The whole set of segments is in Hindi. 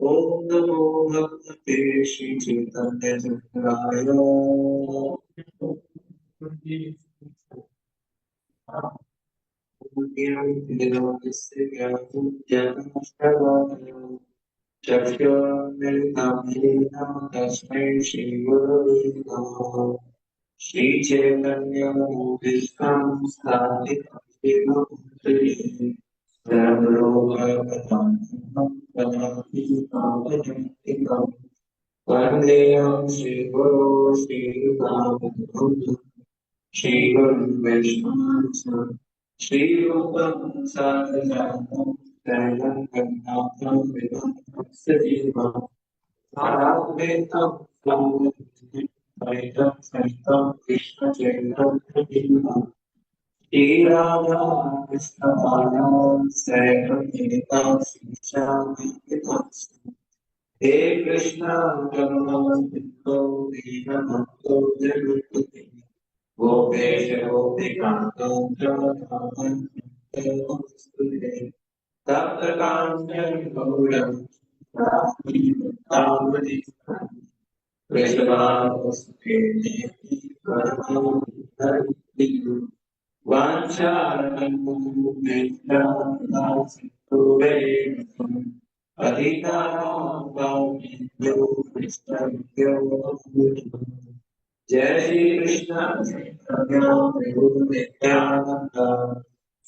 ओम नमो भगवते श्री चैतन्य देवाय। ज्ञानस्य ज्ञानस्य चक्षुर्मिलितं तस्मै श्रीगुरवे नमः। श्रीचैतन्यमूर्तिस्थं स्थापितं येन भूतले सर्वलोकगतं पदातिपावनम् वन्देऽहं श्रीगुरो श्रीयुतां श्रीगुरुं वैष्णवं श्रीरूपं साग्रजातं त्रैलं गङ्गाधरं विभं सजीवम् आराधेतं त्वं द्वैतं सहितं कृष्णचैतन्यदेवं श्रीराधा कृष्णपादां सैकं श्रीशान्तिं हे कृष्णा करुणा सिंधु दीनबंधो जगत्पते गोपेश गोपिकान्त राधाकान्त तप्त कांचन गौरम राधिकावती वृषभावसुते देवी परमानंदी वाञ्छाकल्पतरुभ्यश्च अधिकारिभ्यो कृष्णभ्यो जय श्री कृष्ण चैतन्य प्रभु नित्यानंद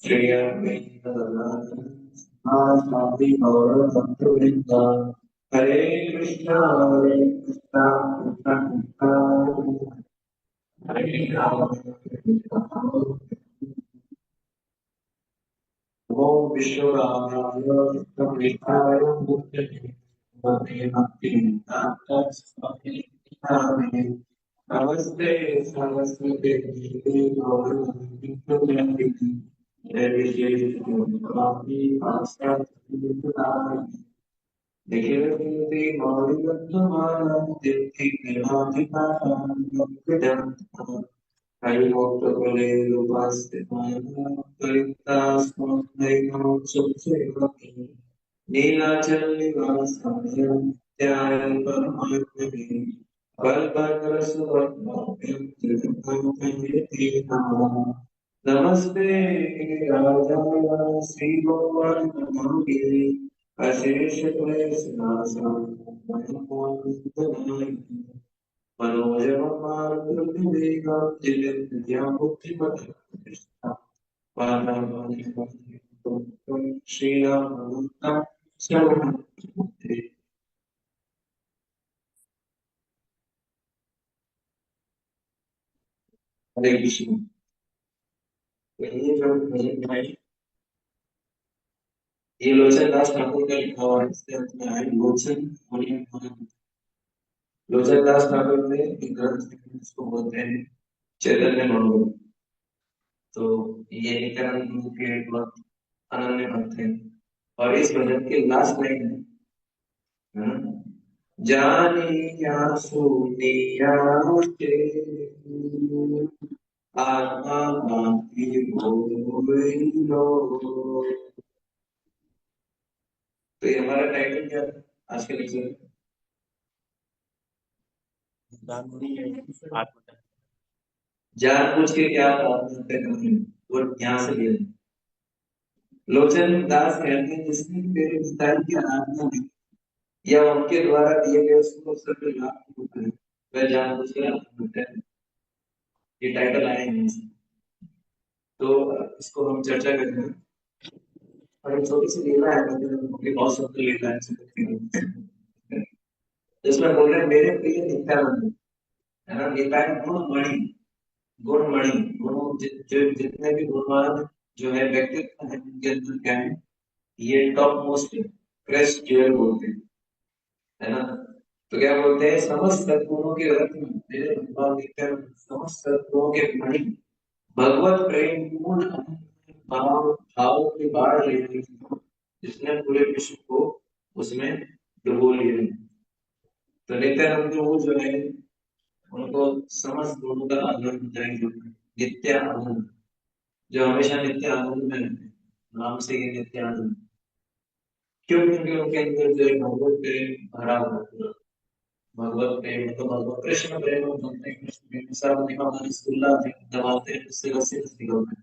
श्री अद्वैत गदाधर गौर भक्तवृंद हरे कृष्णा कृष्णा कृष्णा हरे राम ओम विश्वरामाय कृष्णप्रेष्ठाय भूतले वन्दे भक्तिवेदान्त स्वामी नामे नमस्ते सरस्वती देवी गौरवाणी प्रचारिणी निर्विशेषशून्यवादी भास्कराय निखिलदेवी मौलिकत्वमानं देवी निर्मातिकां भक्तिदं हरिभक्तकुले रूपास्ते नीलाचलनिवासाय नित्याय परमात्मने वरदहस्तुभक्ताभ्यं त्रिजगद्गुरुते नमः। नमस्ते राजाय श्रीभगवान् अशेषक्लेशनाशाय मनोजवं मारुतिवेगं जितेन्द्रियं श्रीराम हरे कृष्ण। ये जो भाई ये लोचन दास ठाकुर का लिखा हुआ है, इसके अंत में है लोचन मणि। लोचन दास ठाकुर ने एक ग्रंथ लिखा जिसको बोलते हैं चैतन्य मनोरम। तो ये नित्यानंद के बहुत अनन्य भक्त हैं। और इस भजन के लास्ट लाइन है ना, जानिया सुनिया मुझे आत्मा बाकी भूल लो। तो ये हमारा टाइटल क्या है आज के लेक्चर में? जानबूझ के क्या प्रार्थना करनी वो यहाँ से ले। लोचन दास कहते हैं जिसने मेरे पिताजी की आराधना की या उनके द्वारा दिए गए उसको अवसर पे लाभ होता है, वह जानबूझ के आराधना करता है। ये टाइटल आए हैं इसमें। तो इसको हम चर्चा करेंगे। और एक छोटी सी लीला है, मतलब बहुत सुंदर लीला है जिसमें बोल रहे हैं मेरे प्रिय नित्यानंद, है ना। नित्यानंद गुणमणि, गुणमणि गुण जो जितने भी गुणवान जो है व्यक्तित्व है उनके अंदर क्या है, ये टॉप मोस्ट क्रेस्ट ज्वेल बोलते हैं, है ना। तो क्या बोलते हैं, समस्त सद्गुणों के रत्न मेरे भगवान नित्यानंद, समस्त सद्गुणों के मणि, भगवत प्रेम पूर्ण भाव भाव की बाढ़ ले रही थी, जिसने पूरे विश्व को उसमें डुबो लिया। तो नित्यानंद वो जो है उनको समस्त गुणों का आनंद चाहिए, नित्य आनंद, जो हमेशा नित्य आनंद में रहते हैं। नाम से ये नित्य आनंद। क्यों? क्योंकि उनके अंदर जो है भगवत प्रेम भरा हुआ है पूरा। भगवत प्रेम मतलब भगवत कृष्ण प्रेम हम बोलते हैं, कृष्ण प्रेम सब निकल हमारे रसगुल्ला दबाते हैं उससे रस्सी रस निकलता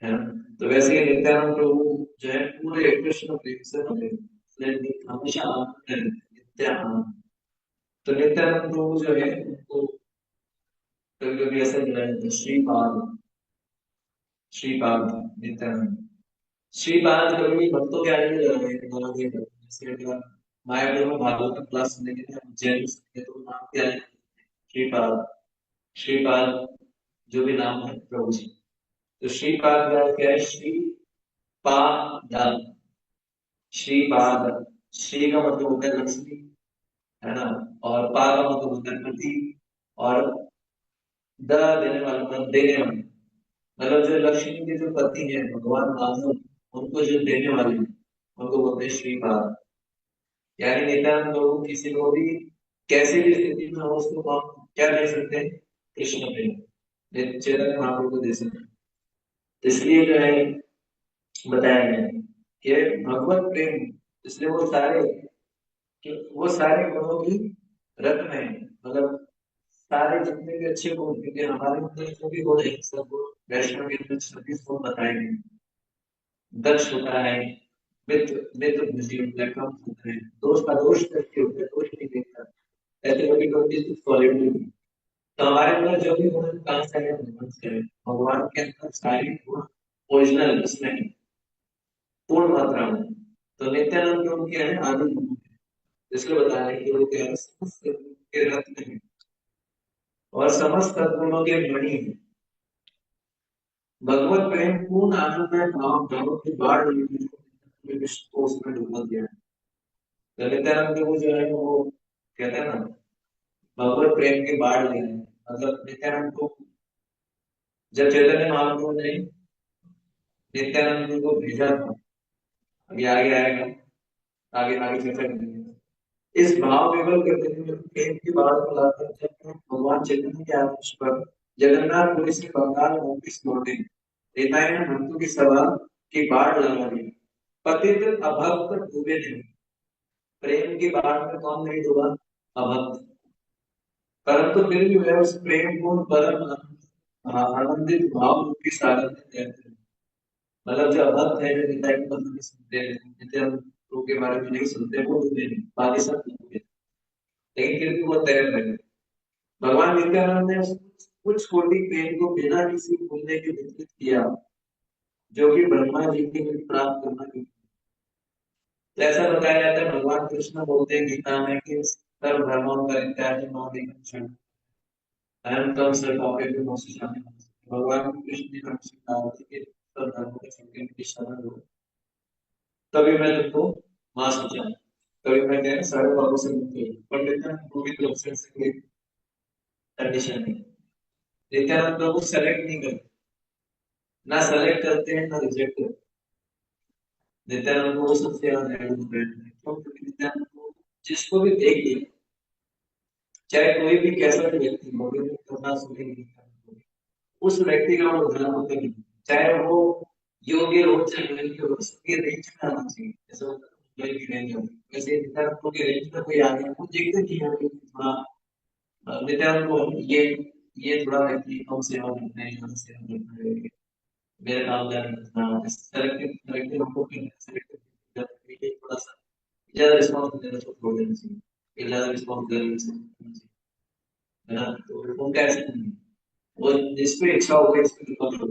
है ना। तो वैसे ही नित्यानंद प्रभु जो है पूरे कृष्ण प्रेम से भरे, हमेशा आनंद है, नित्य आनंद। तो नित्यानंद प्रभु जो है उनको कभी कभी ऐसा बुलाया जाता है श्रीपाद, श्रीपाद नित्यानंद। श्रीपाद कभी भक्तों के आगे लगा दिया जाता है। जैसे अगर मायापुर में भागवत क्लास सुनने के लिए हम जैन सुनते हैं तो नाम क्या है? श्रीपाद, श्रीपाद जो भी नाम है प्रभु जी। तो श्रीपाद का क्या है? श्री पाद, श्रीपाद। श्री का मतलब होता है लक्ष्मी, है ना। और पा का मतलब होता है पति। और द देने वाला मतलब देने वाले, मतलब जो लक्ष्मी के जो पति है भगवान माधव, उनको जो देने वाले हैं उनको बोलते हैं श्रीपाद। यानी नित्यानंद प्रभु किसी को भी कैसी भी स्थिति में हो उसको हम क्या दे सकते हैं? कृष्ण प्रेम चैतन्य महाप्रभु को दे सकते हैं। तो इसलिए जो है बताया गया है कि भगवत प्रेम, इसलिए वो सारे, कि वो सारे गुणों की रत्न है, मतलब सारे जितने भी अच्छे गुण, क्योंकि हमारे अंदर जो भी गुण है सब गुण वैष्णव के अंदर 26 गुण बताए गए हैं। दक्ष होता है, मित्र मित्र बुद्धि होता है, कम होता है, दोष का दोष करके होता है, दोष नहीं देखता, ऐसे कभी कभी क्वालिटी। तो हमारे अंदर जो भी गुण कहाँ से है? भगवान से है। भगवान के अंदर सारे गुण ओरिजिनल उसमें है, पूर्ण मात्रा में। तो नित्यानंद प्रभु क्या है? आदि गुण है। इसलिए बताया है कि वो क्या है? समस्त गुणों के रत्न है और समस्त गुणों के मणि है। भगवत प्रेम पूर्ण आनंद है, भाव भाव की बाढ़ विश्व को उसमें डुबा दिया है। तो नित्यानंद प्रभु जो है वो कहते हैं ना, भगवत प्रेम की बाढ़ ले आए। मतलब नित्यानंद को जब चैतन्य महाप्रभु ने नित्यानंद को भेजा था, अभी आगे आएगा, आगे आगे चर्चा करेंगे। इस भाव विवल करते हुए प्रेम की बाढ़ को लाकर जब भगवान चैतन्य के आदेश पर जगन्नाथपुरी से बंगाल वापिस लौटे, नेताएं ने भक्तों की सभा की बाढ़ लगा दी। पतित अभक्त डूबे नहीं। प्रेम की बाढ़ में कौन नहीं डूबा? अभक्त। परंतु फिर भी वह उस प्रेम को परम आनंदित भाव रूपी सागर में तैरते हैं। मतलब जो अभक्त है, जो निताई की बात नहीं सुनते हैं, नित्यानंद के बारे में नहीं सुनते, वो डूबे नहीं, बाकी सब डूबे, लेकिन फिर भी वो तैर रहे हैं। भगवान नित्यानंद ने कुछ कोटि प्रेम को बिना किसी मूल्य के वितरित किया, जो कि ब्रह्मा जी के लिए प्राप्त करना है। तो ऐसा बताया जाता है, भगवान कृष्ण बोलते हैं गीता में कि सर्व धर्मों का इत्यादि क्षण अहम तम सर्व पापे भी मोक्ष शामिल है। भगवान कृष्ण ने हमसे कहा था कि सर्व धर्मों के संग में शरण लो, तभी मैं तुमको मां समझा, तभी मैं क्या सारे पापों से मुक्त हूँ। पर नित्यानंद को भी तरफ से कोई कंडीशन नहीं, नित्यानंद को सेलेक्ट नहीं करते, ना सेलेक्ट करते हैं ना रिजेक्ट करते। नित्यानंद को सबसे ज्यादा क्योंकि नित्यानंद को जिसको भी देख लिया, चाहे कोई भी कैसा भी व्यक्ति हो, करना सुनेंगे उस व्यक्ति का वो उद्धार होता नहीं, चाहे वो योग्य हो चाहे योग्य हो, उसकी रेंज में आना चाहिए। ऐसा होता है की रेंज होती है, वैसे नित्यानंद के रेंज में कोई आ गया वो देखते नहीं है कि थोड़ा नित्यानंद को ये थोड़ा व्यक्ति कम सेवा करते हैं, यहाँ सेवा करता है, मेरे काम करना सेलेक्टिव सेलेक्टिव हमको सेलेक्टिव थोड़ा सा ज्यादा रिस्पॉन्स देना छोड़ देना चाहिए, ज्यादा रिस्पॉन्स देना चाहिए, है ना। तो उनका ऐसा नहीं है, वो जिसको इच्छा होगा इसको कृपा करो,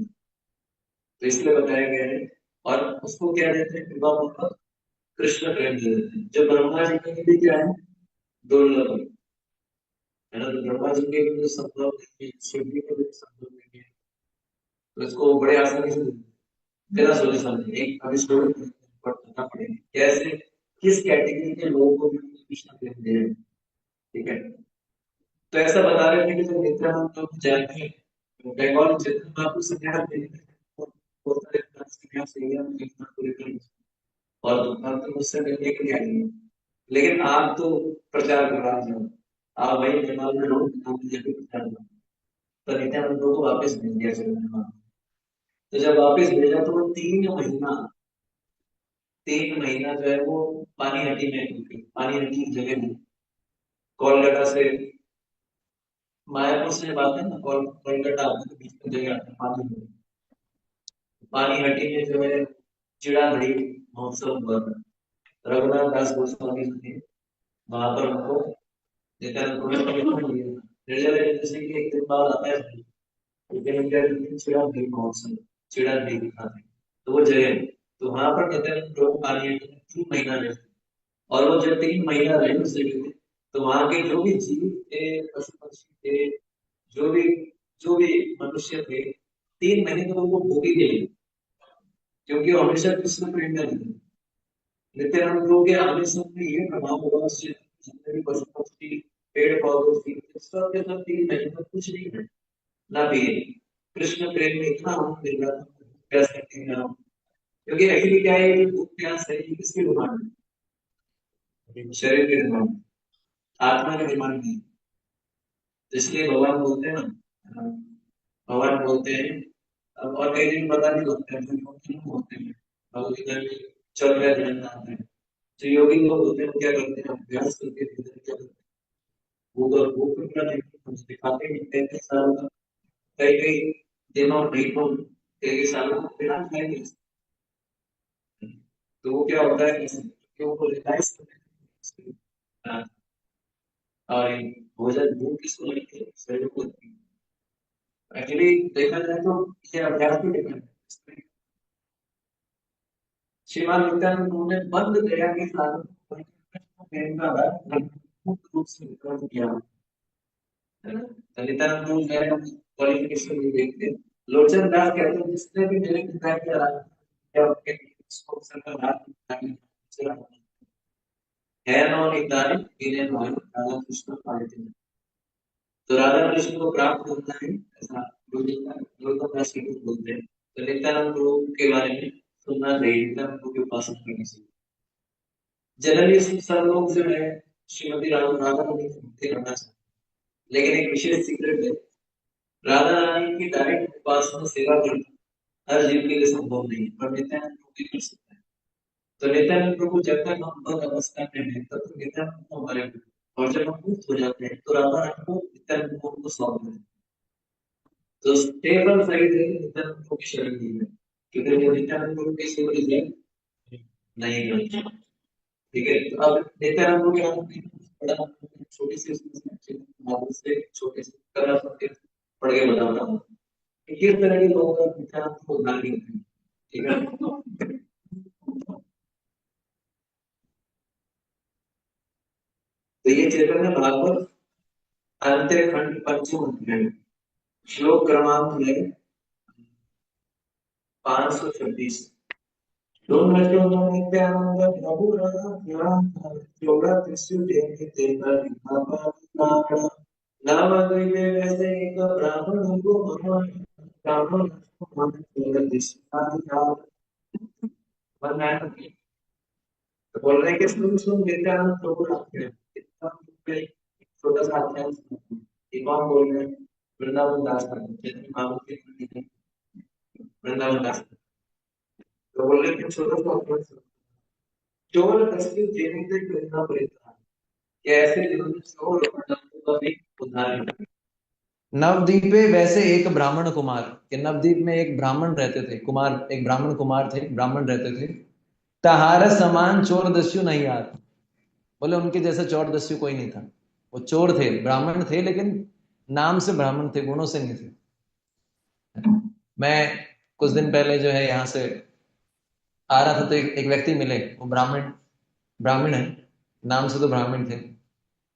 तो इसलिए बताया गया है। और उसको क्या देते हैं? कृपा पूर्वक कृष्ण प्रेम दे देते हैं। जब ब्रह्मा जी के लिए क्या है? दुर्लभ है ना। तो ब्रह्मा जी के लिए संभव नहीं है, शिव जी के लिए संभव नहीं है, तो इसको बड़े आसानी से बिना सोचे समझे एक अभी स्टोरी पढ़ना पड़ेगा कैसे किस कैटेगरी के लोगों को भी कृष्ण प्रेम दे रहे हैं। ठीक है, तो ऐसा बता रहे थे कि जब नित्यानंद प्रभु जाते हैं बंगाल चेतन महाप्रभु से क्या होता है, और हम तो मुझसे मिलने के लिए आई हैं, लेकिन आप तो प्रचार कर रहा जाओ, आप वही नेपाल में रहो, जब भी प्रचार करो। तो नित्यानंद को वापस भेज दिया चलो नेपाल। तो जब वापस भेजा तो वो 3 महीना 3 महीना जो है वो पानीहटी में, क्योंकि पानीहटी की जगह है कोलकाता से, मायापुर से बात है ना, कोलकाता आपके बीच में जगह आता है पानीहटी में जो है चिड़ाधरी महोत्सव हुआ था। रघुनाथ दास गोस्वामी जी थे वहां पर, हमको निर्जला जैसे कि एक दिन बाद आता है, लेकिन उनका चिड़ाधरी महोत्सव, चिड़ाधरी दिखाते हैं, तो वो जगह है। तो वहां पर नित्यानंद प्रभु पानीहटी में 3 महीना रहे, और वो जब 3 महीना रहे उस जगह पे, तो वहां के जो भी जीव थे, पशु पक्षी थे, जो भी जो भी मनुष्य थे, 3 महीने तो उनको भूखी गई, क्योंकि वो हमेशा कृष्ण प्रेम में रहते। नित्यानंद प्रभु के आने से उनमें ये प्रभाव हुआ उस जितने भी पशु पक्षी, पेड़ पौधे थे, सब के सब 3 महीने तक कुछ नहीं है, ना पिए। कृष्ण प्रेम में इतना आनंद मिल रहा था, कह सकते हैं आप। क्योंकि एक्चुअली क्या है, ये भूख प्यास है, ये किसके डिमांड है? शरीर के डिमांड, आत्मा के डिमांड नहीं। तो इसलिए भगवान बोलते हैं ना, भगवान बोलते हैं, अब और कई दिन पता नहीं लगता है, क्यों बोलते हैं भगवत गीता में, चल रहा ध्यान आता है। जो योगी लोग होते हैं वो क्या करते हैं, अभ्यास करके भीतर क्या करते हैं, वो पूरा दिखाते हैं, कई कई सालों तक, कई कई दिनों महीनों, कई कई सालों तक बिना खाए नहीं सकते। तो वो क्या होता है कि वो रियलाइज करते हैं, हाँ, और भोजन भूख किसको लगती है, शरीर को लगती है। एक्चुअली देखा जाए तो ये अभ्यास भी डिपेंड है। श्रीमान नित्यानंद उन्होंने बंद दया के साधन को प्रेम का मुक्त रूप से विकल्प किया है ना। तो नित्यानंद जो क्वालिफिकेशन भी देखते हैं। लोचन दास कहते हैं जिसने भी मेरे पिता की आराधना या उनके उसको सर्वनाथ है नो निदान इन्हें मान राधा कृष्ण पाते हैं। तो राधा कृष्ण को प्राप्त होता है, ऐसा लोचन दास जी बोलते हैं। तो नित्यानंद प्रभु के बारे में सुनना चाहिए, नित्यानंद प्रभु की उपासना करनी चाहिए। जनरली सब लोग जो है श्रीमती राधा रानी की भक्ति करना चाहते हैं, लेकिन एक विशेष सीक्रेट है, राधा रानी की डायरेक्ट उपासना सेवा करना हर जीव के लिए संभव नहीं है, पर नित्यानंद प्रभु भी कर सकता है। तो नित्यानंद प्रभु जब तक हम भक्त अवस्था में हैं तब तक नित्यानंद प्रभु हमारे हैं, और जब हम मुक्त हो जाते हैं तो राधा रानी को नित्यानंद प्रभु को सौंप देते हैं। तो स्टेबल साइड है नित्यानंद प्रभु की शरण ली है, क्योंकि वो नित्यानंद प्रभु की सेवा नहीं करते। ठीक है, तो अब नित्यानंद प्रभु क्या बड़ा छोटी सी मॉडल से छोटे से कलर पढ़ के बताता हूँ कि किस तरह के लोगों का नित्यानंद को उद्धार करते हैं। ठीक है, तो ये चैतन्य भागवत अंत्य खंड पंचम अध्याय, श्लोक क्रमांक है 526। नित्यानंद प्रभु नवद्वीपे वैसे एक ब्राह्मण को ब्राह्मण तो बोल रहे हैं कि सुन नित्यानंद प्रभु आते हैं, छोटा सा अध्याय कौन बोल रहे हैं, वृंदावन दास वृंदावन दास। तो बोल रहे हैं कि छोटा सा अध्याय, चोर दस्यु जेनिते कृष्णा प्रेता, कैसे जिन्होंने चोर और डाकू का भी उद्धार किया। नवद्वीपे वैसे एक ब्राह्मण कुमार, के नवद्वीप में एक ब्राह्मण रहते थे, कुमार एक ब्राह्मण कुमार थे, ब्राह्मण रहते थे। तहार समान चोर दस्यु नहीं यार, बोले उनके जैसा चोर दस्यु कोई नहीं था। वो चोर थे, ब्राह्मण थे, लेकिन नाम से ब्राह्मण थे, गुणों से नहीं थे। मैं कुछ दिन पहले जो है यहाँ से आ रहा था, तो एक व्यक्ति मिले, वो ब्राह्मण ब्राह्मण है, नाम से तो ब्राह्मण थे,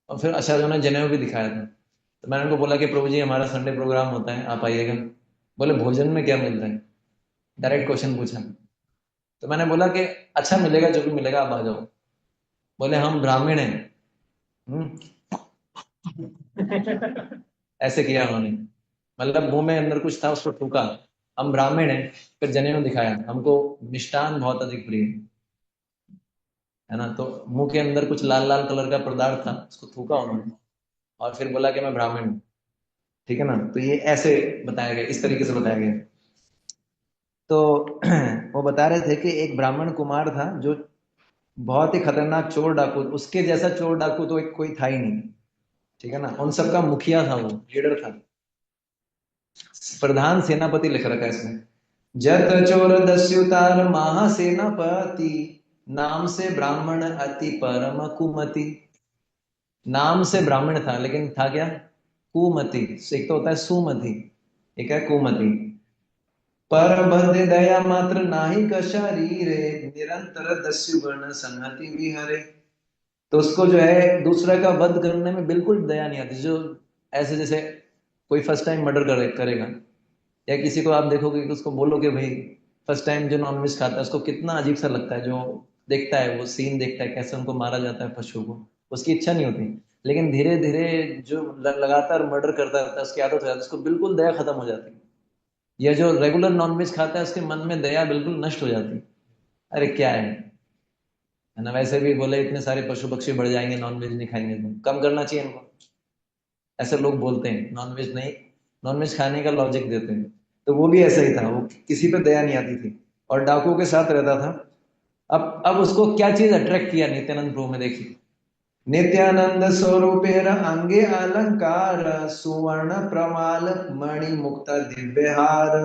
और फिर अच्छा उन्होंने जनेऊ भी दिखाया था। तो मैंने उनको बोला कि प्रभु जी हमारा संडे प्रोग्राम होता है, आप आइएगा। बोले भोजन में क्या मिल रहा है, डायरेक्ट क्वेश्चन पूछा। तो मैंने बोला कि अच्छा मिलेगा, जो भी मिलेगा आप आ जाओ। बोले हम ब्राह्मण हैं। ऐसे किया उन्होंने, मतलब मुंह में अंदर कुछ था, उसको ठूका, हम ब्राह्मण हैं। फिर जनेऊ दिखाया, हमको मिष्टान बहुत अधिक प्रिय है ना। तो मुंह के अंदर कुछ लाल लाल कलर का पदार्थ था, उसको थूका उन्होंने, और फिर बोला कि मैं ब्राह्मण हूँ। ठीक है ना, तो ये ऐसे बताया गया, इस तरीके से बताया गया। तो वो बता रहे थे कि एक ब्राह्मण कुमार था जो बहुत ही खतरनाक चोर डाकू, उसके जैसा चोर डाकू तो एक कोई था ही नहीं। ठीक है ना, उन सबका मुखिया था, वो लीडर था, प्रधान सेनापति लिख रखा है इसमें। जत चोर दस्युतार महासेनापति, नाम से ब्राह्मण अति परम कुमति। नाम से ब्राह्मण था लेकिन था क्या? कुमति। एक तो होता है सुमति, एक है कुमति। पर बंधे दया मात्र नाही कशारीरे, निरंतर दस्यु गण संहति विहरे। तो उसको जो है दूसरे का वध करने में बिल्कुल दया नहीं आती। जो ऐसे जैसे कोई फर्स्ट टाइम मर्डर करेगा, या किसी को आप देखोगे कि उसको बोलोगे भाई फर्स्ट टाइम जो नॉनवेज खाता है उसको कितना अजीब सा लगता है, जो देखता है वो सीन देखता है कैसे उनको मारा जाता है पशु को, उसकी इच्छा नहीं होती। लेकिन धीरे धीरे जो लगातार मर्डर करता रहता है उसकी आदत हो जाती है, उसको बिल्कुल दया खत्म हो जाती है। या जो रेगुलर नॉनवेज खाता है उसके मन में दया बिल्कुल नष्ट हो जाती है। अरे क्या है ना, वैसे भी बोले इतने सारे पशु पक्षी बढ़ जाएंगे नॉनवेज नहीं खाएंगे तो कम करना चाहिए इनको, ऐसे लोग बोलते हैं। नॉनवेज नहीं, नॉनवेज खाने का लॉजिक देते हैं। तो वो भी ऐसा ही था, वो किसी पे दया नहीं आती थी और डाकुओं के साथ रहता था। अब उसको क्या चीज अट्रैक्ट किया नित्यानंद प्रभु में, देखिए। नित्यानंद स्वरूपेर अंगे अलंकार, सुवर्ण प्रमाल मणि मुक्त दिव्य हार।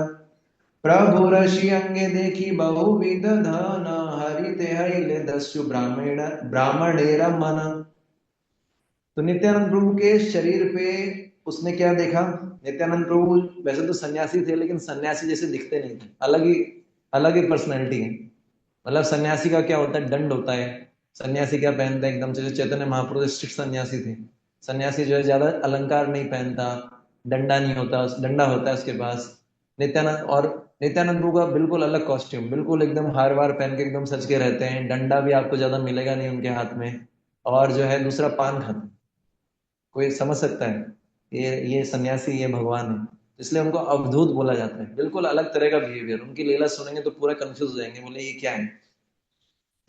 प्रभु ऋषि अंगे देखी बहुविध धन, हरिते हरिले दस्यु ब्राह्मण ब्राह्मणेर मन। तो नित्यानंद प्रभु के शरीर पे उसने क्या देखा? नित्यानंद प्रभु वैसे तो सन्यासी थे लेकिन सन्यासी जैसे दिखते नहीं थे, अलग ही पर्सनैलिटी है। मतलब सन्यासी का क्या होता है, दंड होता है। सन्यासी क्या पहनते हैं एकदम से, जो चैतन्य महाप्रभु स्ट्रिक्ट सन्यासी थे। सन्यासी जो है ज्यादा अलंकार नहीं पहनता, डंडा नहीं होता, डंडा होता है उसके पास। नित्यानंद प्रभु का बिल्कुल अलग कॉस्ट्यूम, बिल्कुल एकदम हार वार पहन के एकदम सज के रहते हैं, डंडा भी आपको ज्यादा मिलेगा नहीं उनके हाथ में। और जो है दूसरा पान खाते हैं। कोई समझ सकता है ये सन्यासी, ये भगवान है। इसलिए उनको अवधूत बोला जाता है, बिल्कुल अलग तरह का बिहेवियर। उनकी लीला सुनेंगे तो पूरा कंफ्यूज हो जाएंगे, बोले ये क्या है।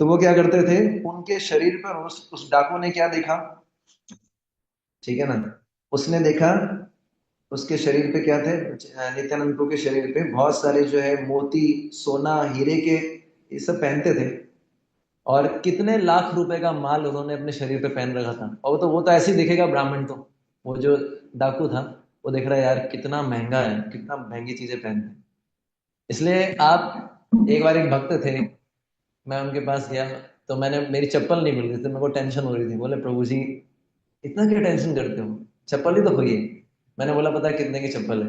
तो वो क्या करते थे, उनके शरीर पर उस डाकू ने क्या देखा? ठीक है ना, उसने देखा उसके शरीर पे क्या थे, नित्यानंद प्रभु के शरीर पे बहुत सारे जो है मोती, सोना, हीरे के ये सब पहनते थे। और कितने लाख रुपए का माल उन्होंने अपने शरीर पे पहन रखा था। और वो तो ऐसे ही दिखेगा ब्राह्मण तो, वो जो डाकू था वो देख रहा है यार कितना महंगा है, कितना महंगी चीजें पहनते हैं। इसलिए आप, एक बार एक भक्त थे, मैं उनके पास गया, तो मैंने, मेरी चप्पल नहीं मिल रही थी, मेरे को टेंशन हो रही थी। बोले प्रभु जी इतना क्या टेंशन करते हो, चप्पल ही तो खोई है। मैंने बोला पता है कितने की चप्पल है?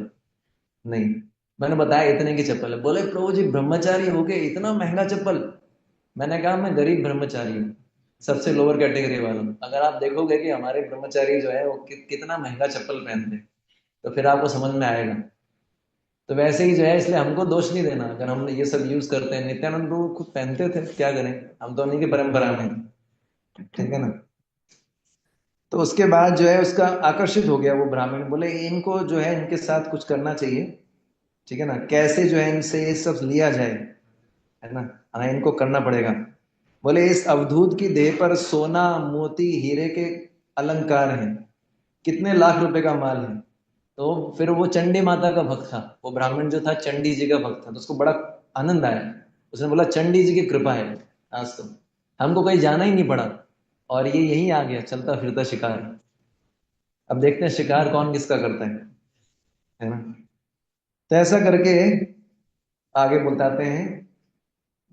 नहीं। मैंने बताया इतने की चप्पल है। बोले प्रभु जी ब्रह्मचारी हो गए, इतना महंगा चप्पल? मैंने कहा मैं गरीब ब्रह्मचारी हूँ, सबसे लोअर कैटेगरी वाला हूँ। अगर आप देखोगे कि हमारे ब्रह्मचारी जो है वो कितना महंगा चप्पल पहनते हैं, तो फिर आपको समझ में आएगा। तो वैसे ही जो है, इसलिए हमको दोष नहीं देना अगर हम ये सब यूज करते हैं। नित्यानंद प्रभु खुद पहनते थे, क्या करें, हम तो उन्हीं की परंपरा में हैं। ठीक है ना। तो उसके बाद जो है उसका आकर्षित हो गया वो ब्राह्मण, बोले इनको जो है इनके साथ कुछ करना चाहिए। ठीक है ना, कैसे जो है इनसे ये सब लिया जाए, है ना। हाँ इनको करना पड़ेगा। बोले इस अवधूत की देह पर सोना, मोती, हीरे के अलंकार हैं, कितने लाख रुपए का माल है। तो फिर वो चंडी माता का भक्त था, वो ब्राह्मण जो था चंडी जी का भक्त था, तो उसको बड़ा आनंद आया। उसने बोला चंडी जी की कृपा है, आज तो हमको कहीं जाना ही नहीं पड़ा, और ये यहीं आ गया चलता फिरता शिकार। अब देखते हैं शिकार कौन किसका करता है ना। तो ऐसा करके आगे बताते हैं।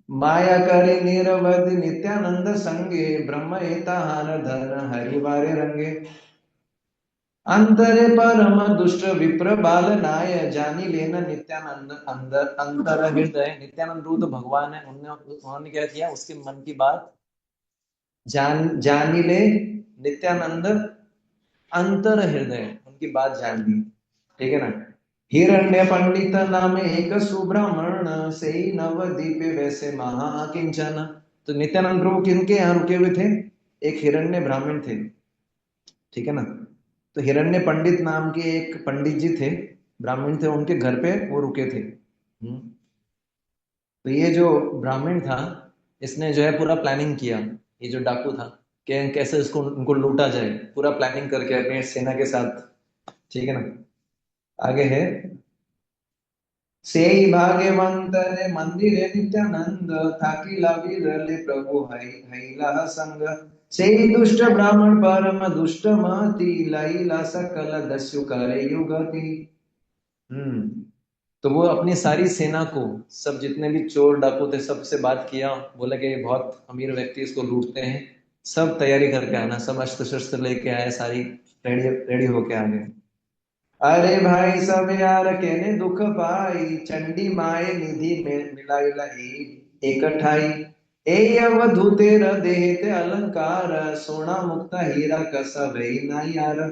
माया करे निरवधि नित्यानंद संगे, ब्रह्म एताहान धन हरिवारे रंगे। अंतरे परम दुष्ट विप्र बाल नाय, जानी लेना नित्यानंद अंदर अंतर हृदय। नित्यानंद रूप तो भगवान है, उन्होंने क्या किया, उसके मन की बात जानी ले नित्यानंद अंतर हृदय, उनकी बात जान ली। ठीक है ना। हिरण्य पंडित नाम एक सुब्राह्मण, से नवदीप वैसे महाकिंचन। तो नित्यानंद प्रभु किनके यहाँ रुके हुए थे? एक हिरण्य ब्राह्मण थे। ठीक है ना। तो हिरण्य पंडित नाम के एक पंडित जी थे, ब्राह्मण थे, उनके घर पे वो रुके थे। तो ये जो ब्राह्मण था, इसने जो है पूरा प्लानिंग किया, ये जो डाकू था, कि कैसे इसको उनको लूटा जाए, पूरा प्लानिंग करके अपने सेना के साथ। ठीक है ना। आगे है, सेई भाग्यवंत रे मंदिरे नित्यानंद थाकी लावी रले प्रभु हैला संग सेई दुष्ट ब्राह्मण परम दुष्ट मति लैला सकल दस्यु करे युगति। तो वो अपनी सारी सेना को, सब जितने भी चोर डाकू थे सबसे बात किया, बोला कि ये बहुत अमीर व्यक्ति, इसको लूटते हैं, सब तैयारी करके आना, सब अस्त्र शस्त्र लेके आए, सारी रेडी रेडी होके आ गए। अरे भाई सब यार कहने दुख पाई चंडी माए निधि में मिलाई लाई एक ठाई ए अवधु तेरा देह ते अलंकार सोना मुक्ता हीरा कसा वही ना यार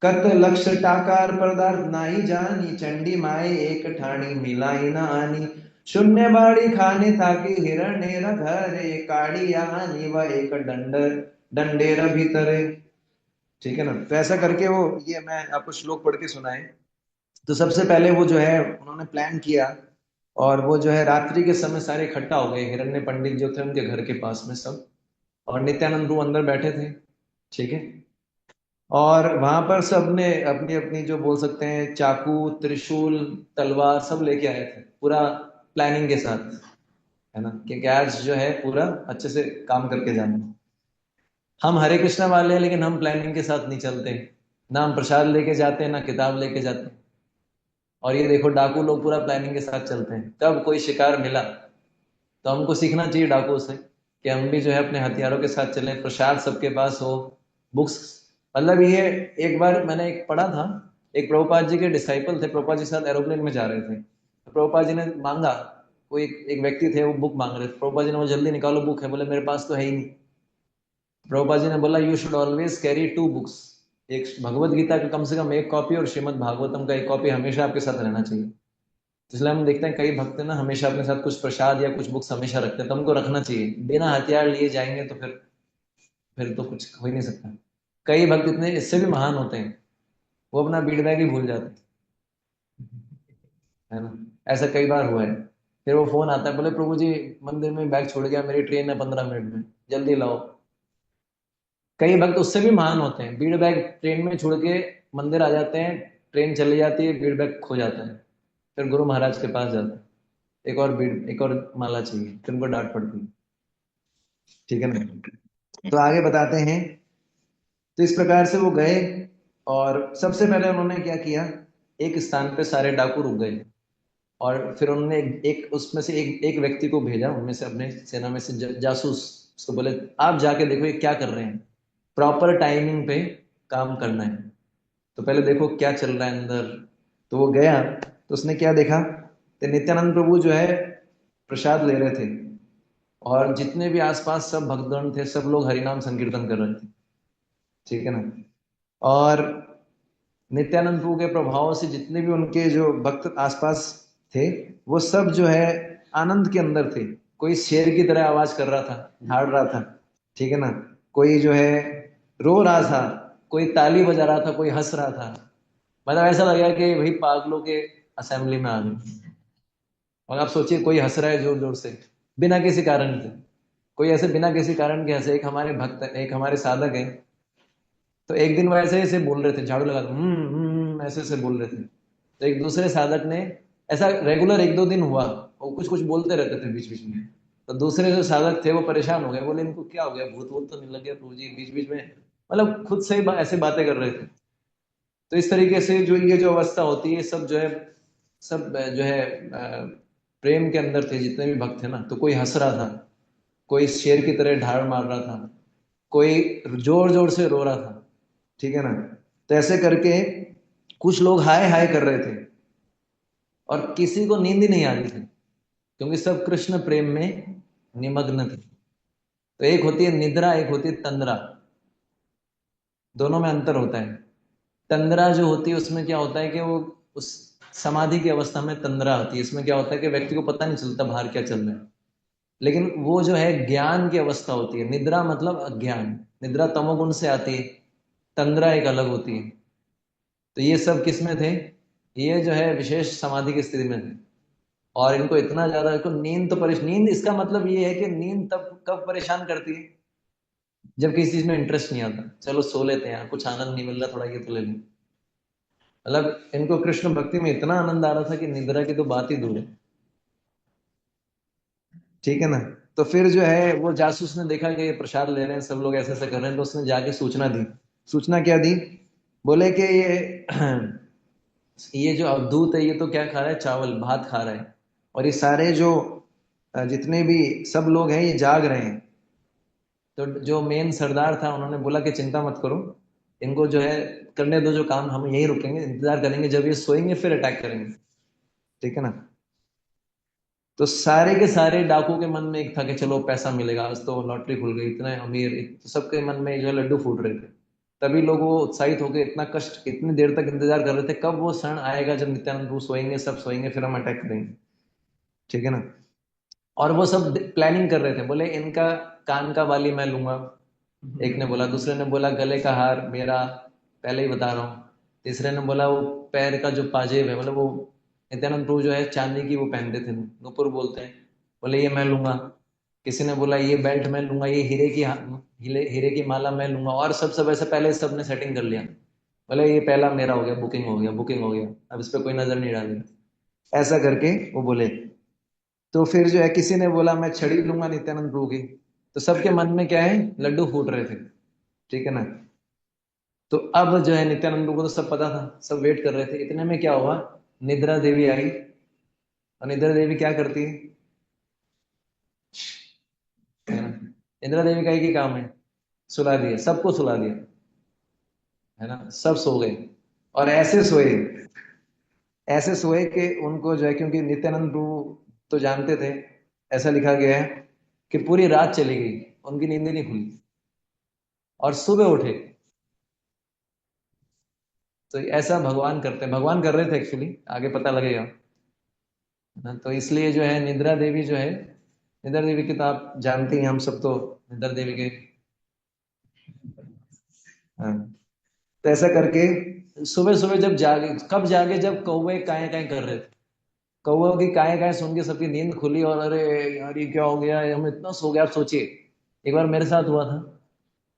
कत लक्ष टाकार पदार्थ नाही जानी चंडी माए एक ठाणी मिलाई ना आनी शून्य बाड़ी खाने ताकि हिरणेर घरे काड़ी आनी व एक डंडेर भीतरे। ठीक है ना। तो ऐसा करके वो, ये मैं आपको श्लोक पढ़ के सुनाए। तो सबसे पहले वो जो है उन्होंने प्लान किया, और वो जो है रात्रि के समय सारे इकट्ठा हो गए, हिरण्य पंडित जो थे उनके घर के पास में सब, और नित्यानंद प्रभु अंदर बैठे थे। ठीक है। और वहां पर सबने अपनी अपनी जो बोल सकते हैं चाकू त्रिशूल तलवार सब लेके आए थे, पूरा प्लानिंग के साथ, है ना, कि आज जो है पूरा अच्छे से काम करके जाना। हम हरे कृष्णा वाले हैं, लेकिन हम प्लानिंग के साथ नहीं चलते, ना हम प्रसाद लेके जाते हैं ना किताब लेके जाते हैं। और ये देखो डाकू लोग पूरा प्लानिंग के साथ चलते हैं, कब कोई शिकार मिला तो हमको सीखना चाहिए डाकू से, कि हम भी जो है अपने हथियारों के साथ चलें, प्रसाद सबके पास हो, बुक्स। मतलब ये, एक बार मैंने एक पढ़ा था, एक प्रभुपाद जी के डिसाइपल थे, प्रभुपाद जी के साथ एरोप्लेन में जा रहे थे, तो प्रभुपाद जी ने मांगा, कोई एक व्यक्ति थे वो बुक मांग रहे थे, प्रभुपाद जी ने वो जल्दी निकालो बुक है, बोले मेरे पास तो है ही नहीं। प्रभुपाद जी ने बोला you should always carry two books, एक भगवत गीता का कम से कम एक कॉपी और श्रीमद् भागवतम का एक कॉपी हमेशा आपके साथ रहना चाहिए। इसलिए हम देखते हैं कई भक्त ना हमेशा अपने साथ कुछ प्रसाद या कुछ बुक्स हमेशा रखते हैं, तो हमको रखना चाहिए, बिना हथियार लिए जाएंगे तो फिर तो कुछ हो ही नहीं सकता। कई भक्त इतने इससे भी महान होते हैं, वो अपना बीड़ बैग ही भूल जाते हैं, है ना। ऐसा कई बार हुआ है। फिर वो फोन आता है, बोले प्रभु जी मंदिर में बैग छोड़ गया, मेरी ट्रेन है 15 मिनट में, जल्दी लाओ। कई भक्त उससे भी महान होते हैं, बीड़ बैग ट्रेन में छोड़ के मंदिर आ जाते हैं, ट्रेन चली जाती है, बीड़ बैग खो जाता है, फिर गुरु महाराज के पास जाते हैं, एक और माला चाहिए, फिर उनको डांट पड़ती है। ठीक है ना। तो आगे बताते हैं। तो इस प्रकार से वो गए, और सबसे पहले उन्होंने क्या किया, एक स्थान पे सारे डाकू रुक गए, और फिर उन्होंने एक उसमें से एक व्यक्ति को भेजा, उनमें से अपने सेना में से जासूस, उसको बोले आप जाके देखो ये क्या कर रहे हैं, प्रॉपर टाइमिंग पे काम करना है, तो पहले देखो क्या चल रहा है अंदर। तो वो गया, तो उसने क्या देखा, तो नित्यानंद प्रभु जो है प्रसाद ले रहे थे, और जितने भी आसपास सब भक्तगण थे, सब लोग हरिनाम संकीर्तन कर रहे थे। ठीक है ना। और नित्यानंद प्रभु के प्रभाव से जितने भी उनके जो भक्त आसपास थे, वो सब जो है आनंद के अंदर थे। कोई शेर की तरह आवाज कर रहा था, झाड़ रहा था। ठीक है ना। कोई जो है रो रहा था, कोई ताली बजा रहा था, कोई हंस रहा था। मतलब ऐसा लगा कि भाई पागलों के असेंबली में आ गए। और आप सोचिए कोई हंस रहा है जोर जोर से, बिना किसी कारण के, कोई ऐसे बिना किसी कारण के हंसे। एक हमारे भक्त, एक हमारे साधक है, तो एक दिन वो ऐसे ऐसे बोल रहे थे, झाड़ू लगा ऐसे ऐसे बोल रहे थे, तो एक दूसरे साधक ने, ऐसा रेगुलर एक दो दिन हुआ, वो कुछ कुछ बोलते रहते थे बीच बीच में, तो दूसरे जो साधक थे वो परेशान हो गए, बोले इनको क्या हो गया, भूत वूत तो नहीं लग गया प्रभु जी, बीच बीच में मतलब खुद से ही ऐसे बातें कर रहे थे। तो इस तरीके से जो ये जो अवस्था होती है, सब जो है, सब जो है प्रेम के अंदर थे जितने भी भक्त थे ना, तो कोई हंस रहा था, कोई शेर की तरह ढाल मार रहा था, कोई जोर जोर से रो रहा था। ठीक है ना। तो ऐसे करके कुछ लोग हाय हाय कर रहे थे, और किसी को नींद ही नहीं आ रही थी, क्योंकि सब कृष्ण प्रेम में निमग्न थे। तो एक होती है निद्रा, एक होती है तंद्रा, दोनों में अंतर होता है। तंद्रा जो होती है उसमें क्या होता है कि वो उस समाधि की अवस्था में तंद्रा होती है, इसमें क्या होता है कि व्यक्ति को पता नहीं चलता बाहर क्या चल रहा है। लेकिन वो जो है ज्ञान की अवस्था होती है, निद्रा मतलब अज्ञान, निद्रा तमोगुण से आती है, तंद्रा एक अलग होती है। तो ये सब किस में थे, ये जो है विशेष समाधि की स्थिति में थे। और इनको इतना ज्यादा, इनको नींद तो नींद, इसका मतलब ये है कि नींद तब कब परेशान करती है, जब किसी चीज में इंटरेस्ट नहीं आता, चलो सो लेते हैं, कुछ आनंद नहीं मिल रहा, थोड़ा ये तो ले लें। मतलब इनको कृष्ण भक्ति में इतना आनंद आ रहा था कि निद्रा की तो बात ही दूर है। ठीक है ना। तो फिर जो है वो जासूस ने देखा कि ये प्रसाद ले रहे हैं सब लोग, ऐसे ऐसे कर रहे हैं, तो उसने जाके सूचना दी। सूचना क्या दी? बोले कि ये जो अवधूत है ये तो क्या खा रहा है, चावल भात खा रहा है, और ये सारे जो जितने भी सब लोग हैं ये जाग रहे हैं। तो जो मेन सरदार था उन्होंने बोला कि चिंता मत करो, इनको जो है करने दो जो काम, हम यहीं रुकेंगे, इंतजार करेंगे, जब ये सोएंगे फिर अटैक करेंगे। ठीक है ना। तो सारे के सारे डाकू के मन में एक था कि चलो पैसा मिलेगा, आज तो लॉटरी खुल गई, इतने अमीर, तो सबके मन में जो है लड्डू फूट रहे थे। तभी लोग वो उत्साहित होकर इतना कष्ट, इतनी देर तक इंतजार कर रहे थे कब वो क्षण आएगा जब नित्यानंद प्रभु सोएंगे, सब सोएंगे, फिर हम अटैक करेंगे। ठीक है ना। और वो सब प्लानिंग कर रहे थे, बोले इनका कान का बाली मैं लूंगा, एक ने बोला, दूसरे ने बोला गले का हार मेरा, पहले ही बता रहा हूँ। तीसरे ने बोला वो पैर का जो पाजेब है, मतलब वो नित्यानंद प्रभु जो है चांदी की वो पहनते थे, नूपुर बोलते हैं, बोले ये मैं लूंगा। किसी ने बोला ये बेल्ट मैं लूंगा, ये हीरे की माला मैं लूंगा, और सब ऐसे पहले सब ने सेटिंग कर लिया। बोले ये पहला मेरा हो गया, बुकिंग हो गया, बुकिंग हो गया, अब इस पे कोई नजर नहीं डालेगा, ऐसा करके वो बोले। तो फिर जो है किसी ने बोला मैं छड़ी लूंगा नित्यानंद प्रभु की। तो सबके मन में क्या है, लड्डू फूट रहे थे। ठीक है ना। तो अब जो है नित्यानंद को तो सब पता था, सब वेट कर रहे थे, इतने में क्या हुआ, निद्रा देवी आई। और निद्रा देवी क्या करती है ना, निद्रा देवी का एक ही काम है, सुला दिया, सबको सुला दिया, है ना, सब सो गए। और ऐसे सोए कि उनको जो है, क्योंकि नित्यानंद प्रभु तो जानते थे, ऐसा लिखा गया है कि पूरी रात चली गई, उनकी नींद ही नहीं खुली, और सुबह उठे। तो ऐसा भगवान करते हैं, भगवान कर रहे थे एक्चुअली, आगे पता लगेगा ना। तो इसलिए जो है निद्रा देवी जो है, निद्रा देवी की तो आप जानते हैं, हम सब तो निद्रा देवी के। हाँ। तो ऐसा करके सुबह सुबह जब जागे, कब जागे, जब कौवे काए काए कर रहे थे, कौवों की काए काए सुन के सबकी नींद खुली, और अरे यार ये क्या हो गया, हम इतना सो गए। आप सोचिए, एक बार मेरे साथ हुआ था,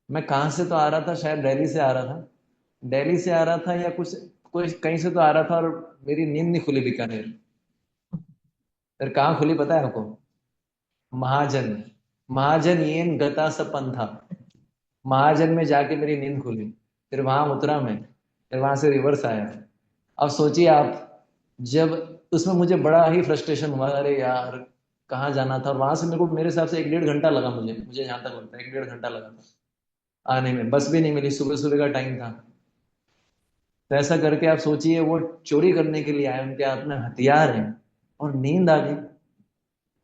मैं कहाँ से तो आ रहा था, शायद दिल्ली से आ रहा था, दिल्ली से आ रहा था या कुछ कुछ कहीं से तो आ रहा था, और मेरी नींद नहीं खुली बीकानेर। फिर कहाँ खुली पता है आपको? महाजन, महाजन येन गता सपंथा, महाजन में जाके मेरी नींद खुली, फिर वहां उतरा मैं, फिर वहां से रिवर्स आया। अब सोचिए आप, जब उसमें मुझे बड़ा ही फ्रस्ट्रेशन हुआ, अरे यार कहाँ जाना था, और वहां से मेरे को, मेरे हिसाब से 1 डेढ़ घंटा लगा, मुझे जहां तक लगता है 1 डेढ़ घंटा लगा था आने में, बस भी नहीं मिली, सुबह सुबह का टाइम था। तो ऐसा करके आप सोचिए, वो चोरी करने के लिए आए, उनके हाथ में हथियार है, और नींद आ गई,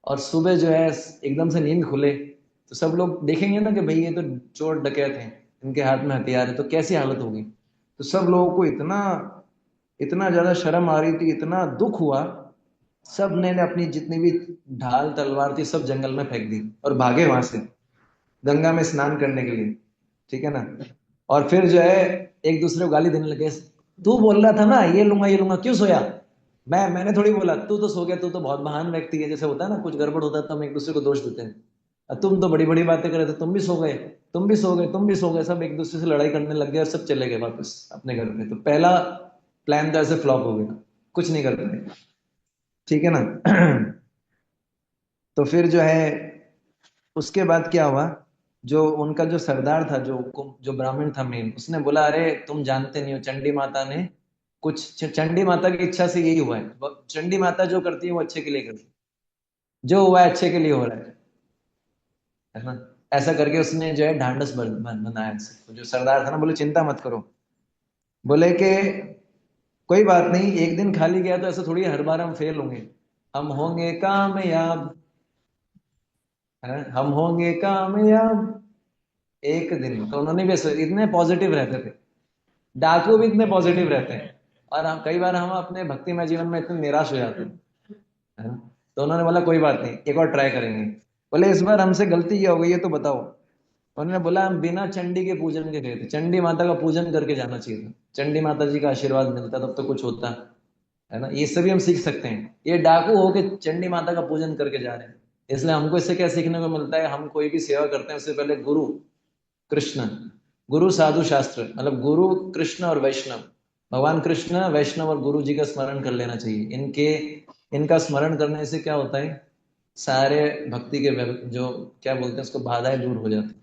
और सुबह जो है एकदम से नींद खुले, तो सब लोग देखेंगे ना कि भाई ये तो चोर डकैत हैं, इनके हाथ में हथियार है, तो कैसी हालत होगी। तो सब लोगों को इतना इतना ज्यादा शर्म आ रही थी, इतना दुख हुआ, सब ने अपनी जितनी भी ढाल तलवार थी सब जंगल में फेंक दी, और भागे वहां से गंगा में स्नान करने के लिए। ठीक है ना। और फिर जो है एक दूसरे को गाली देने लगे, तू बोल रहा था ना ये लूंगा, क्यों सोया? मैंने थोड़ी बोला, तू तो सो गया, तू तो बहुत महान व्यक्ति है, जैसे होता है ना कुछ गड़बड़ होता है तो हम एक दूसरे को दोष देते हैं, तुम तो बड़ी बड़ी बातें कर रहे थे, तुम भी सो गए, तुम भी सो गए, तुम भी सो गए, सब एक दूसरे से लड़ाई करने लग गए, और सब चले गए वापस अपने घर में। तो पहला प्लान तो ऐसे फ्लॉप हो गया, कुछ नहीं कर पाए। ठीक है ना। तो फिर जो है उसके बाद क्या हुआ, जो उनका जो सरदार था, जो ब्राह्मण था मेन, उसने बोला अरे तुम जानते नहीं हो, चंडी माता ने चंडी माता की इच्छा से यही हुआ है, चंडी माता जो करती है वो अच्छे के लिए करती है, जो हुआ है अच्छे के लिए हो रहा है ना। ऐसा करके उसने जो है ढांढस बनाया सबको। जो सरदार था ना, बोले चिंता मत करो, बोले कि कोई बात नहीं, एक दिन खाली गया तो ऐसा थोड़ी है, हर बार हम फेल होंगे, हम होंगे कामयाब, है हम होंगे कामयाब एक दिन। तो उन्होंने भी इतने पॉजिटिव रहते थे, डाकू भी इतने पॉजिटिव रहते हैं, और हम कई बार हम अपने भक्तिमय जीवन में इतने निराश हो जाते हैं, है ना। तो उन्होंने बोला कोई बात नहीं, एक और ट्राई करेंगे। बोले इस बार हमसे गलती क्या हो गई है तो बताओ। उन्होंने बोला हम बिना चंडी के पूजन के गए थे, चंडी माता का पूजन करके जाना चाहिए था, चंडी माता जी का आशीर्वाद मिलता तब तो कुछ होता, है ना। ये सभी हम सीख सकते हैं, ये डाकू होके चंडी माता का पूजन करके जा रहे हैं, इसलिए हमको इससे क्या सीखने को मिलता है, हम कोई भी सेवा करते हैं उससे पहले गुरु कृष्ण, गुरु साधु शास्त्र, मतलब गुरु कृष्ण और वैष्णव, भगवान कृष्ण, वैष्णव और गुरु जी का स्मरण कर लेना चाहिए। इनका स्मरण करने से क्या होता है, सारे भक्ति के जो क्या बोलते हैं उसको, बाधाएं दूर हो जाती हैं।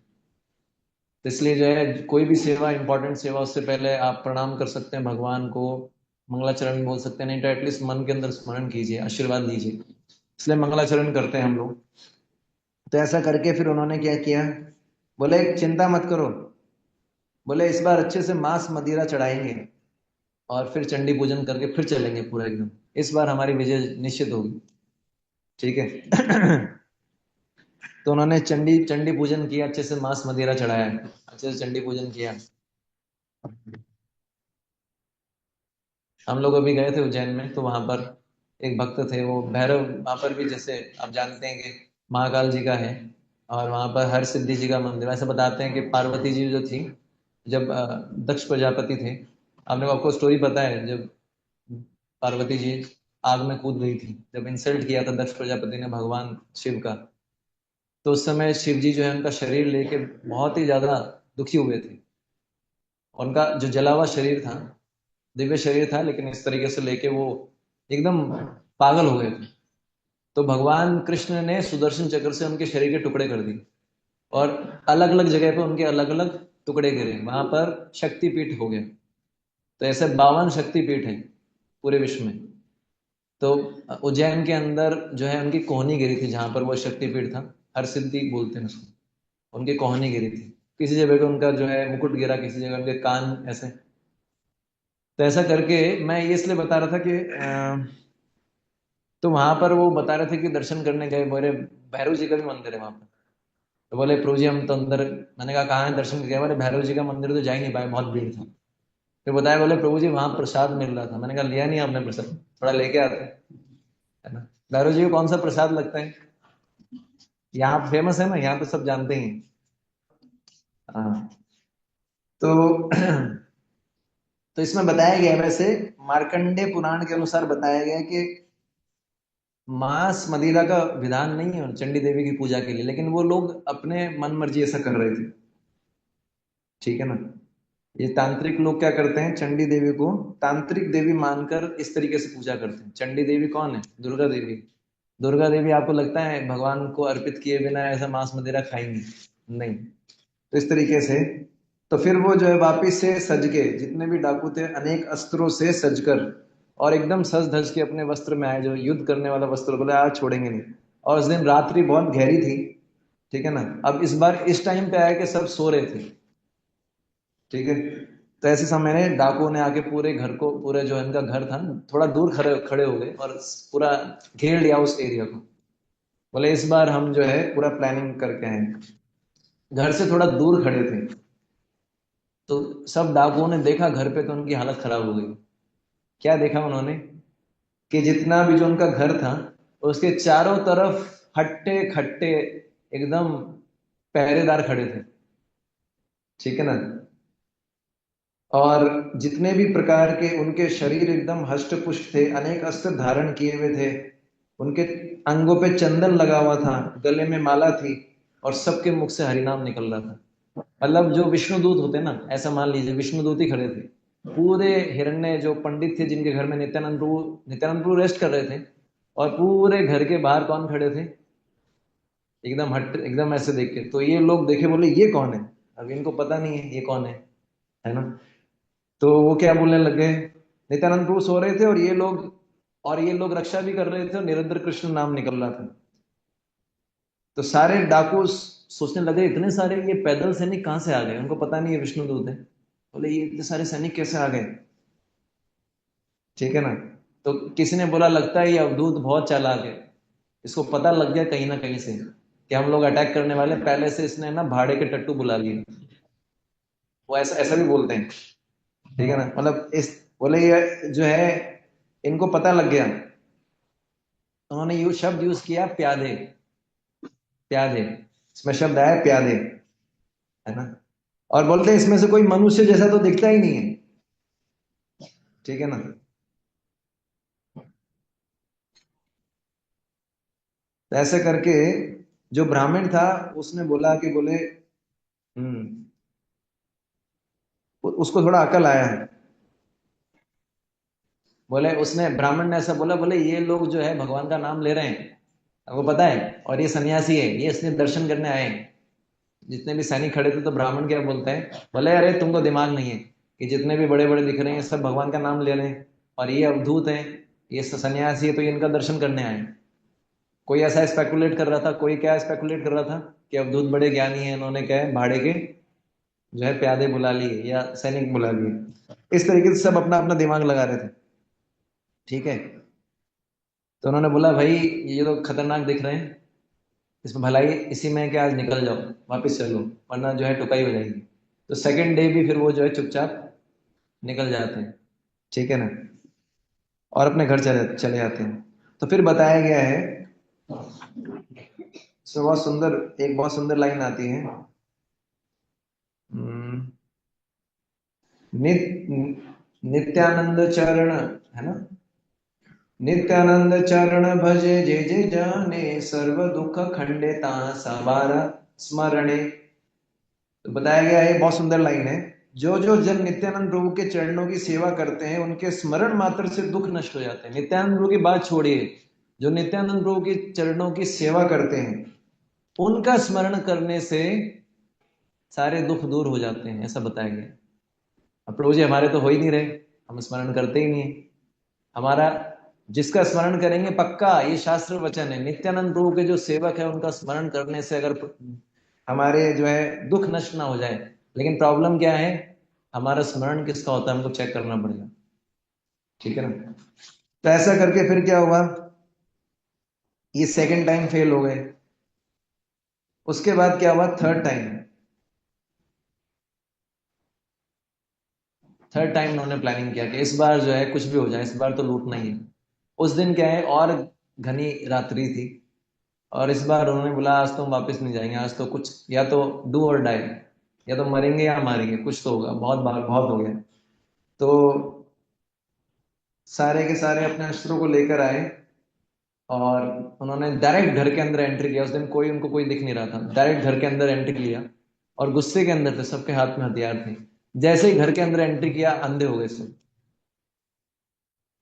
तो इसलिए जो है कोई भी सेवा, इंपॉर्टेंट सेवा, उससे पहले आप प्रणाम कर सकते हैं भगवान को, मंगलाचरण बोल सकते हैं, नहीं तो एटलीस्ट मन के अंदर स्मरण कीजिए, आशीर्वाद लीजिए। इसलिए मंगलाचरण करते हैं हम लोग। तो ऐसा करके फिर उन्होंने क्या किया, बोले चिंता मत करो, बोले इस बार अच्छे से मांस मदिरा चढ़ाएंगे और फिर चंडी पूजन करके फिर चलेंगे पूरा एकदम, इस बार हमारी विजय निश्चित होगी। ठीक है। तो उन्होंने चंडी चंडी पूजन किया, अच्छे से मांस मदिरा चढ़ाया, अच्छे से चंडी पूजन किया। हम लोग अभी गए थे उज्जैन में, तो वहां पर एक भक्त थे, वो भैरव, वहां पर भी जैसे आप जानते हैं कि महाकाल जी का है, और वहां पर हर सिद्धि जी का मंदिर। ऐसे बताते हैं कि पार्वती जी जो थी, जब दक्ष प्रजापति थे, आपने आपको स्टोरी पता है, जब पार्वती जी आग में कूद गई थी, जब इंसल्ट किया था दक्ष प्रजापति ने भगवान शिव का, तो उस समय शिव जी जो है उनका शरीर लेके बहुत ही ज्यादा दुखी हुए थे। उनका जो जला हुआ शरीर था, दिव्य शरीर था, लेकिन इस तरीके से लेके वो एकदम पागल हो गए थे। तो भगवान कृष्ण ने सुदर्शन चक्र से उनके शरीर के टुकड़े कर दिए, और अलग अलग जगह पे उनके अलग अलग टुकड़े गिरे, वहां पर शक्तिपीठ हो गए। तो ऐसे 52 शक्तिपीठ हैं पूरे विश्व में। तो उज्जैन के अंदर जो है उनकी कोहनी गिरी थी, जहां पर वो शक्तिपीठ था, हर सिद्धि बोलते हैं उसको, उनकी कोहनी गिरी थी। किसी जगह पे उनका जो है मुकुट गिरा, किसी जगह उनके कान ऐसे। तो ऐसा करके मैं ये इसलिए बता रहा था कि तो वहां पर वो बता रहे थे कि दर्शन करने गए, बोले भैरव जी का भी मंदिर है वहां पर। तो बोले प्रभु जी हम तो अंदर, मैंने कहा कहाँ है दर्शन किया, बोले भैरव जी का मंदिर तो जा ही नहीं पाए, बहुत भीड़ था। फिर बताया, बोले प्रभु जी वहां प्रसाद मिल रहा था। मैंने कहा लिया नहीं आपने प्रसाद, थोड़ा लेके आते, है ना। भैरव जी को कौन सा प्रसाद लगता है, यहाँ फेमस है ना, यहाँ तो सब जानते ही हैं। हाँ। तो तो इसमें बताया गया है, वैसे मार्कंडे पुराण के अनुसार बताया गया है कि मांस मदिरा का विधान नहीं है चंडी देवी की पूजा के लिए, लेकिन वो लोग अपने मन मर्जी ऐसा कर रहे थे। ठीक है ना। ये तांत्रिक लोग क्या करते हैं, चंडी देवी को तांत्रिक देवी मानकर इस तरीके से पूजा करते हैं। चंडी देवी कौन है, दुर्गा देवी। दुर्गा देवी आपको लगता है भगवान को अर्पित किए बिना ऐसा मांस मदिरा खाएंगी, नहीं। तो इस तरीके से, तो फिर वो जो है वापिस से सज के, जितने भी डाकू थे अनेक अस्त्रों से सजकर, और एकदम सज धज के अपने वस्त्र में आए, जो युद्ध करने वाला वस्त्र, बोले आज छोड़ेंगे नहीं। और उस दिन रात्रि बहुत गहरी थी। ठीक है ना। अब इस बार इस टाइम पे आया कि सब सो रहे थे। ठीक है। तो ऐसे समय में डाकुओं ने आके पूरे घर को, पूरे जो इनका घर था थोड़ा दूर खड़े खड़े हो गए और पूरा घेर लिया उस एरिया को। बोले इस बार हम जो है पूरा प्लानिंग करके आए। घर से थोड़ा दूर खड़े थे, तो सब डाकुओं ने देखा घर पे, तो उनकी हालत खराब हो गई। क्या देखा उन्होंने, कि जितना भी जो उनका घर था, उसके चारों तरफ हट्टे खट्टे एकदम पहरेदार खड़े थे। ठीक है ना। और जितने भी प्रकार के उनके शरीर एकदम हष्ट पुष्ट थे, अनेक अस्त्र धारण किए हुए थे, उनके अंगों पे चंदन लगा हुआ था, गले में माला थी, और सबके मुख से हरिनाम निकल रहा था। मतलब जो विष्णुदूत होते ना, ऐसा मान लीजिए विष्णुदूत ही खड़े थे। पूरे हिरण्य जो पंडित थे, जिनके घर में नित्यानंद प्रभु रेस्ट कर रहे थे, और पूरे घर के बाहर कौन खड़े थे, एकदम हट, एकदम ऐसे देख के। तो ये लोग देखे, बोले ये कौन है, अब इनको पता नहीं है ये कौन है ना। तो वो क्या बोलने लगे, नित्यानंद प्रभु सो रहे थे, और ये लोग रक्षा भी कर रहे थे, और निरंतर कृष्ण नाम निकल रहा था। तो सारे डाकू सोचने लगे, इतने सारे ये पैदल सैनिक कहाँ से आ गए, उनको पता नहीं है विष्णुदूत है। बोले ये इतने सारे सैनिक कैसे आ गए। ठीक है ना। तो किसी ने बोला लगता है ये अवधूत बहुत चालाक है, इसको पता लग गया कहीं ना कहीं से कि हम लोग अटैक करने वाले, पहले से इसने ना भाड़े के टट्टू बुला लिए। वो ऐसा ऐसा भी बोलते हैं। ठीक है ना। मतलब इस, बोले ये जो है इनको पता लग गया। उन्होंने शब्द यूज किया प्यादे, प्यादे, इसमें शब्द आया प्यादे, है ना। और बोलते हैं इसमें से कोई मनुष्य जैसा तो दिखता ही नहीं है। ठीक है ना। तो ऐसे करके जो ब्राह्मण था, उसने बोला कि बोले उसको थोड़ा अकल आया है। बोले उसने ब्राह्मण ने ऐसा बोला, बोले ये लोग जो है भगवान का नाम ले रहे हैं, आपको पता है, और ये सन्यासी है, ये इसलिए दर्शन करने आए हैं। जितने भी सैनिक खड़े थे तो ब्राह्मण क्या बोलते हैं, बोले अरे तुमको दिमाग नहीं है कि जितने भी बड़े बड़े दिख रहे हैं सब भगवान का नाम ले रहे हैं, और ये अवधूत हैं, ये सन्यासी है, तो ये इनका दर्शन करने आए हैं। कोई ऐसा स्पेकुलेट कर रहा था, कोई क्या स्पेकुलेट कर रहा था कि अवधूत बड़े ज्ञानी है, इन्होंने क्या है भाड़े के जो है प्यादे बुला लिए या सैनिक बुला लिए। इस तरीके से सब अपना अपना दिमाग लगा रहे थे। ठीक है, तो उन्होंने बोला भाई ये तो खतरनाक दिख रहे हैं, इसमें भलाई इसी में क्या, आज निकल जाओ, वापस चलो, वरना जो है टुकाई हो जाएगी। तो सेकंड डे भी फिर वो जो है चुपचाप निकल जाते हैं। ठीक है ना, और अपने घर चले चले जाते हैं। तो फिर बताया गया है, सो बहुत सुंदर, एक बहुत सुंदर लाइन आती है। हम्म, नित्यानंद चरण, है ना, नित्यानंद चरण भजे जे जे जाने, सर्व दुख खंडे ता सवारा स्मरणे। तो बताया गया है, बहुत सुंदर लाइन है, जो जो जन नित्यानंद प्रभु के चरणों की सेवा करते हैं उनके स्मरण मात्र से दुख नष्ट हो जाते हैं। नित्यानंद प्रभु की बात छोड़िए, जो नित्यानंद प्रभु के चरणों की सेवा करते हैं उनका स्मरण करने से सारे दुख दूर हो जाते हैं, ऐसा बताया गया। अब प्रभु जी हमारे तो हो ही नहीं रहे, हम स्मरण करते ही नहीं है। हमारा जिसका स्मरण करेंगे पक्का, ये शास्त्र वचन है, नित्यानंद प्रभु के जो सेवक है उनका स्मरण करने से अगर हमारे जो है दुख नष्ट ना हो जाए। लेकिन प्रॉब्लम क्या है, हमारा स्मरण किसका होता है, हमको चेक करना पड़ेगा। ठीक है ना, तो ऐसा करके फिर क्या हुआ, ये सेकंड टाइम फेल हो गए। उसके बाद क्या हुआ, थर्ड टाइम, थर्ड टाइम उन्होंने प्लानिंग किया कि इस बार जो है कुछ भी हो जाए, इस बार तो लूटना ही है। उस दिन क्या है, और घनी रात्रि थी, और इस बार उन्होंने बोला आज तो हम वापस नहीं जाएंगे, आज तो कुछ या तो डू और डाई, या तो मरेंगे या मारेंगे, कुछ तो होगा, बहुत बार बहुत हो गया। तो सारे के सारे अपने अस्त्रों को लेकर आए, और उन्होंने डायरेक्ट घर के अंदर एंट्री किया। उस दिन कोई उनको कोई दिख नहीं रहा था, डायरेक्ट घर के अंदर एंट्री लिया, और गुस्से के अंदर थे, सबके हाथ में हथियार थे। जैसे ही घर के अंदर एंट्री किया अंधे हो गए सब,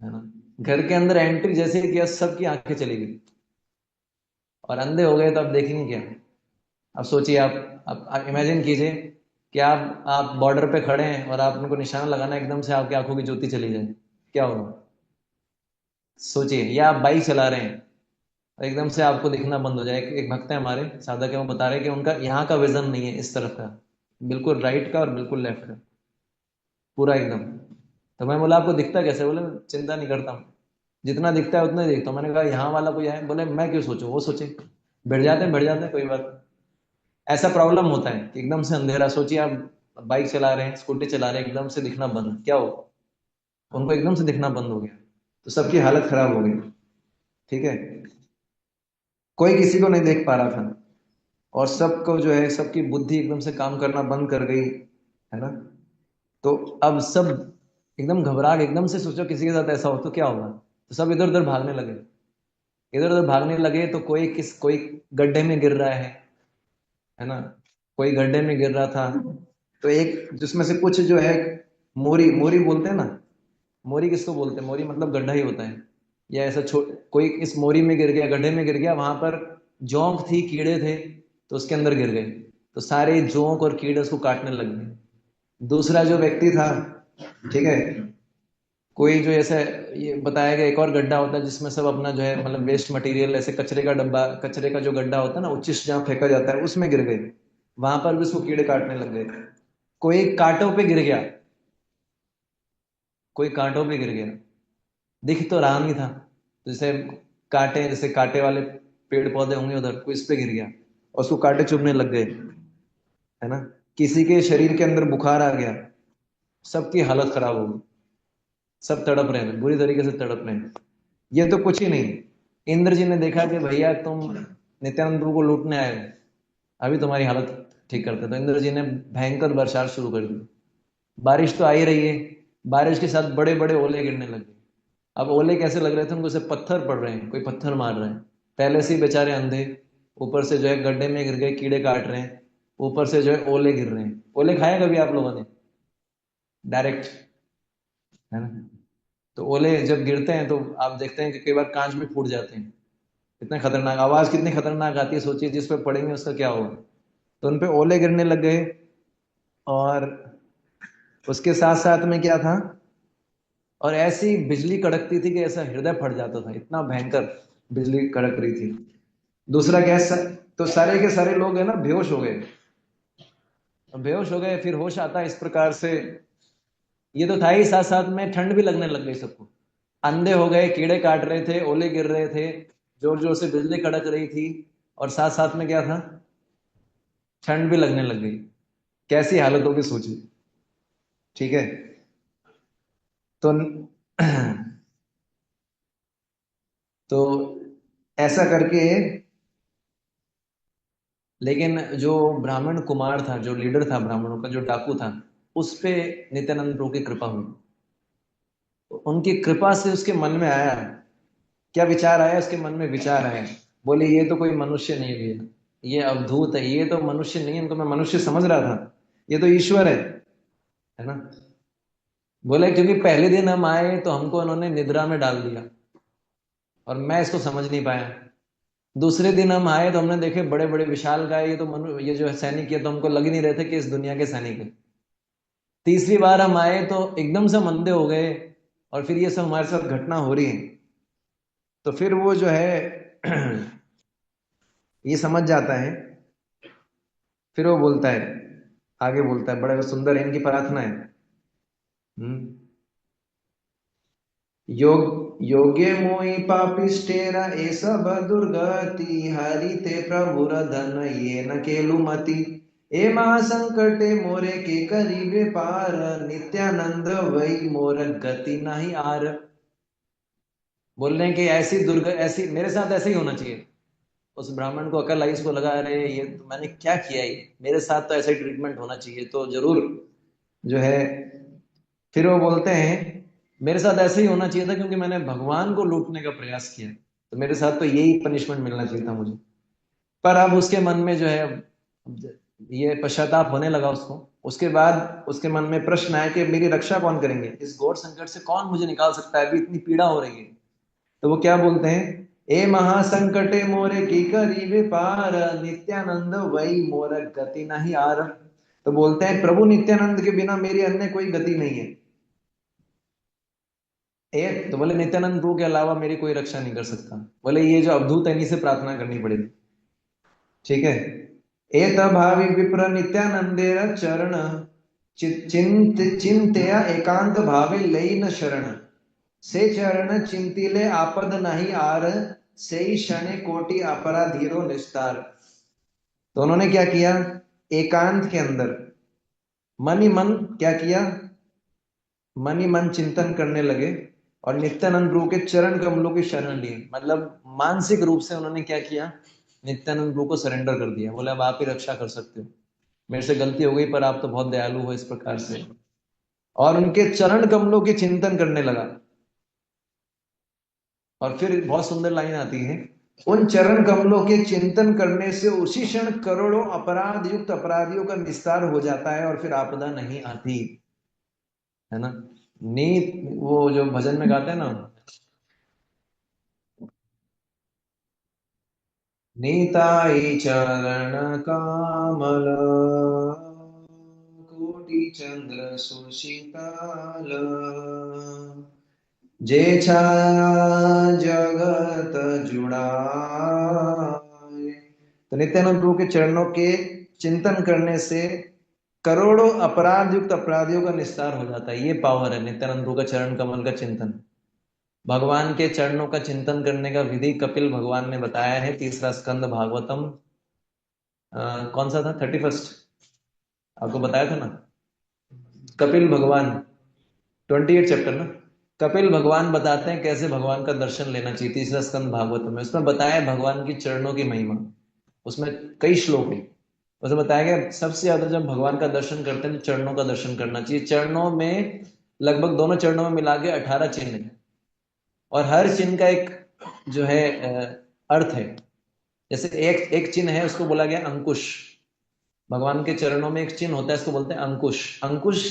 है ना। घर के अंदर एंट्री जैसे ही किया सबकी आंखें चली गई, और अंधे हो गए, तो अब देखेंगे क्या। अब सोचिए आप इमेजिन कीजिए कि आप बॉर्डर पे खड़े हैं और आप उनको निशाना लगाना, एकदम से आपकी आंखों की ज्योति चली जाए, क्या होगा। सोचिए, या आप बाइक चला रहे हैं और एकदम से आपको दिखना बंद हो जाए। एक भक्त है हमारे साधक है, वो बता रहे हैं कि उनका यहाँ का विजन नहीं है इस तरफ का, बिल्कुल राइट का और बिल्कुल लेफ्ट का, पूरा एकदम। तो मैं बोला आपको दिखता कैसे, बोले चिंता नहीं करता हूँ, जितना दिखता है उतना ही देखता हूँ। मैंने कहा यहाँ वाला कोई है, बोले मैं क्यों सोचूं, वो सोचे, बैठ जाते हैं, कोई बात नहीं। ऐसा प्रॉब्लम होता है कि एकदम से अंधेरा, सोचिए आप बाइक चला रहे हैं, स्कूटी चला रहे हैं, एकदम से दिखना बंद, क्या हो, उनको एकदम से दिखना बंद हो गया, तो सबकी हालत खराब हो गई। ठीक है, कोई किसी को नहीं देख पा रहा था, और सबको जो है सबकी बुद्धि एकदम से काम करना बंद कर गई, है ना। तो अब सब एकदम घबरा के, एकदम से सोचो किसी के साथ ऐसा हो तो क्या होगा, तो सब इधर उधर भागने लगे। इधर उधर भागने लगे तो कोई गड्ढे में गिर रहा है ना, कोई गड्ढे में गिर रहा था। तो एक जिसमें से कुछ जो है, मोरी मोरी बोलते हैं ना, मोरी किसको बोलते हैं, मोरी मतलब गड्ढा ही होता है। या ऐसा कोई इस मोरी में गिर गया, गड्ढे में गिर गया, वहां पर जोंक थी, कीड़े थे, तो उसके अंदर गिर गए। तो सारे जोंक और कीड़े उसको काटने लग गए। दूसरा जो व्यक्ति था, ठीक है, कोई जो ऐसे, ये बताया गया एक और गड्ढा होता है जिसमें सब अपना जो है मतलब वेस्ट मटेरियल, ऐसे कचरे का डब्बा, कचरे का जो गड्ढा होता है ना, उच्चिष्ट जहाँ फेंका जाता है, उसमें गिर गए। वहां पर भी उसको कीड़े काटने लग गए। कोई कांटों पे गिर गया, कोई कांटों पे गिर गया, दिख तो रहा नहीं था, जैसे कांटे, जैसे कांटे वाले पेड़ पौधे होंगे उधर, कोई इस पे गिर गया और उसको कांटे चुभने लग गए, है ना। किसी के शरीर के अंदर बुखार आ गया, सबकी हालत खराब हो गई, सब तड़प रहे हैं, बुरी तरीके से तड़प रहे हैं। ये तो कुछ ही नहीं, इंद्र जी ने देखा कि भैया तुम नित्यानंद प्रभु को लूटने आए हो, अभी तुम्हारी हालत ठीक करते, तो इंद्र जी ने भयंकर बरसात शुरू कर दी। बारिश तो आ ही रही है, बारिश के साथ बड़े बड़े ओले गिरने लगे। अब ओले कैसे लग रहे थे उनको, से पत्थर पड़ रहे हैं, कोई पत्थर मार रहे हैं, पहले से ही बेचारे अंधे, ऊपर से जो है गड्ढे में गिर गए, कीड़े काट रहे हैं, ऊपर से जो है ओले गिर रहे हैं। ओले खाए कभी आप लोगों ने, डायरेक्ट, है ना। तो ओले जब गिरते हैं तो आप देखते हैं कि कई बार कांच भी फूट जाते हैं। कितने खतरनाक आवाज, कितनी खतरनाक आती है, सोचिए जिस पे पड़ेंगे उसका क्या होगा। तो उन पे ओले गिरने लग गए। और उसके साथ साथ में क्या था, और ऐसी बिजली कड़कती थी कि ऐसा हृदय फट जाता था, इतना भयंकर बिजली कड़क रही थी। दूसरा क्या है, तो सारे के सारे लोग है ना बेहोश हो गए। बेहोश हो गए, फिर होश आता है इस प्रकार से। ये तो था ही, साथ साथ में ठंड भी लगने लग गई सबको। अंधे हो गए, कीड़े काट रहे थे, ओले गिर रहे थे, जोर जोर से बिजली कड़क रही थी, और साथ साथ में क्या था, ठंड भी लगने लग गई। कैसी हालत होगी सोचिए। ठीक है। तो तो ऐसा करके, लेकिन जो ब्राह्मण कुमार था, जो लीडर था ब्राह्मणों का, जो डाकू था, उस पे नित्यानंद प्रभु की कृपा हुई। तो उनकी कृपा से उसके मन में आया, क्या विचार आया उसके मन में, विचार आया, बोले ये तो कोई मनुष्य नहीं भैया, ये अवधूत है, ये तो मनुष्य नहीं है, इनको मैं मनुष्य समझ रहा था, ये तो ईश्वर है ना। बोले क्योंकि पहले दिन हम आए तो हमको उन्होंने निद्रा में डाल दिया और मैं इसको समझ नहीं पाया। दूसरे दिन हम आए तो हमने देखे बड़े बड़े विशाल काय, ये तो ये जो है सैनिक, ये तो हमको लग नहीं रहे थे कि इस दुनिया के सैनिक है। तीसरी बार हम आए तो एकदम से मंदे हो गए, और फिर ये सब हमारे साथ घटना हो रही है। तो फिर वो जो है ये समझ जाता है। फिर वो बोलता है, आगे बोलता है, बड़े सुंदर है, इनकी प्रार्थना है। हम्म। योग्य मोहि पापिष्टेरा ए सब दुर्गति, हरिते प्रभुर धन ये न केलुमति। ए महासंकटे मोरे के करीबे पार, नित्यानंद वही मोर गति नहीं आर। बोल रहे हैं कि ऐसी ऐसी मेरे साथ ऐसे ही होना चाहिए। उस ब्राह्मण को अकल आई, इसको लगा अरे ये तो मैंने क्या किया, ये मेरे साथ तो ऐसा ही ट्रीटमेंट होना चाहिए, तो जरूर जो है। फिर वो बोलते हैं मेरे साथ ऐसे ही होना चाहिए था, क्योंकि मैंने भगवान को लूटने का प्रयास किया, तो मेरे साथ तो यही पनिशमेंट मिलना चाहिए था मुझे। पर अब उसके मन में जो है ये पश्चाताप होने लगा उसको। उसके बाद उसके मन में प्रश्न आया कि मेरी रक्षा कौन करेंगे, इस घोर संकट से कौन मुझे निकाल सकता है, अभी इतनी पीड़ा हो रही है। तो वो क्या बोलते हैं, ए महासंकटे मोरे की करीबे पार, नित्यानंद वही मोर गति नहीं आर। तो बोलते हैं प्रभु नित्यानंद के बिना मेरी अन्य कोई गति नहीं है। एक तो बोले नित्यानंद प्रभु के अलावा मेरी कोई रक्षा नहीं कर सकता। बोले ये जो अवधूत है इन्हीं से प्रार्थना करनी पड़ेगी। ठीक है। एत भावी विप्र नित्यानंदेर चरण, चिंतया एकांत भावे लई न शरण। से चरण चिंतिले आपद नहीं आर, से ही शनि कोटि अपराधीरो निस्तार। तो उन्होंने क्या किया, एकांत के अंदर मन ही मन क्या किया, मन ही मन चिंतन करने लगे, और नित्यानंद प्रभु के चरण कमलों की शरण ली। मतलब मानसिक रूप से उन्होंने क्या किया, नित्यानंद प्रभु को सरेंडर कर दिया। बोले अब आप ही रक्षा कर सकते हो, मेरे से गलती हो गई पर आप तो बहुत दयालु हो, इस प्रकार से। और उनके चरण कमलों के चिंतन करने लगा। और फिर बहुत सुंदर लाइन आती है, उन चरण कमलों के चिंतन करने से उसी क्षण करोड़ों अपराध युक्त अपराधियों का निस्तार हो जाता है, और फिर आपदा नहीं आती, है ना। नीत, वो जो भजन में गाते हैं ना, नीताई चरण कामल, कोटि चंद्र सुशीतल, जे छाया जगत जुड़ाए। तो नित्यानंद प्रभु के चरणों के चिंतन करने से करोड़ों अपराध युक्त अपराधियों का निस्तार हो जाता है। ये पावर है नित्यानंद प्रभु का चरण कमल का चिंतन। भगवान के चरणों का चिंतन करने का विधि कपिल भगवान ने बताया है, तीसरा स्कंद भागवतम, कौन सा था, 31, आपको बताया था ना। कपिल भगवान, 28 चैप्टर ना। कपिल भगवान बताते हैं कैसे भगवान का दर्शन लेना चाहिए, तीसरा स्कंद भागवत में। उसमें बताया है भगवान की चरणों की महिमा। उसमें कई श्लोक है। उसमें बताया गया सबसे ज्यादा जब भगवान का दर्शन करते हैं तो चरणों का दर्शन करना चाहिए। चरणों में लगभग दोनों चरणों में मिला के 18 चिन्ह है, और हर चिन्ह का एक जो है अर्थ है। जैसे एक एक चिन्ह है, उसको बोला गया अंकुश। भगवान के चरणों में एक चिन्ह होता है, इसको बोलते हैं अंकुश। अंकुश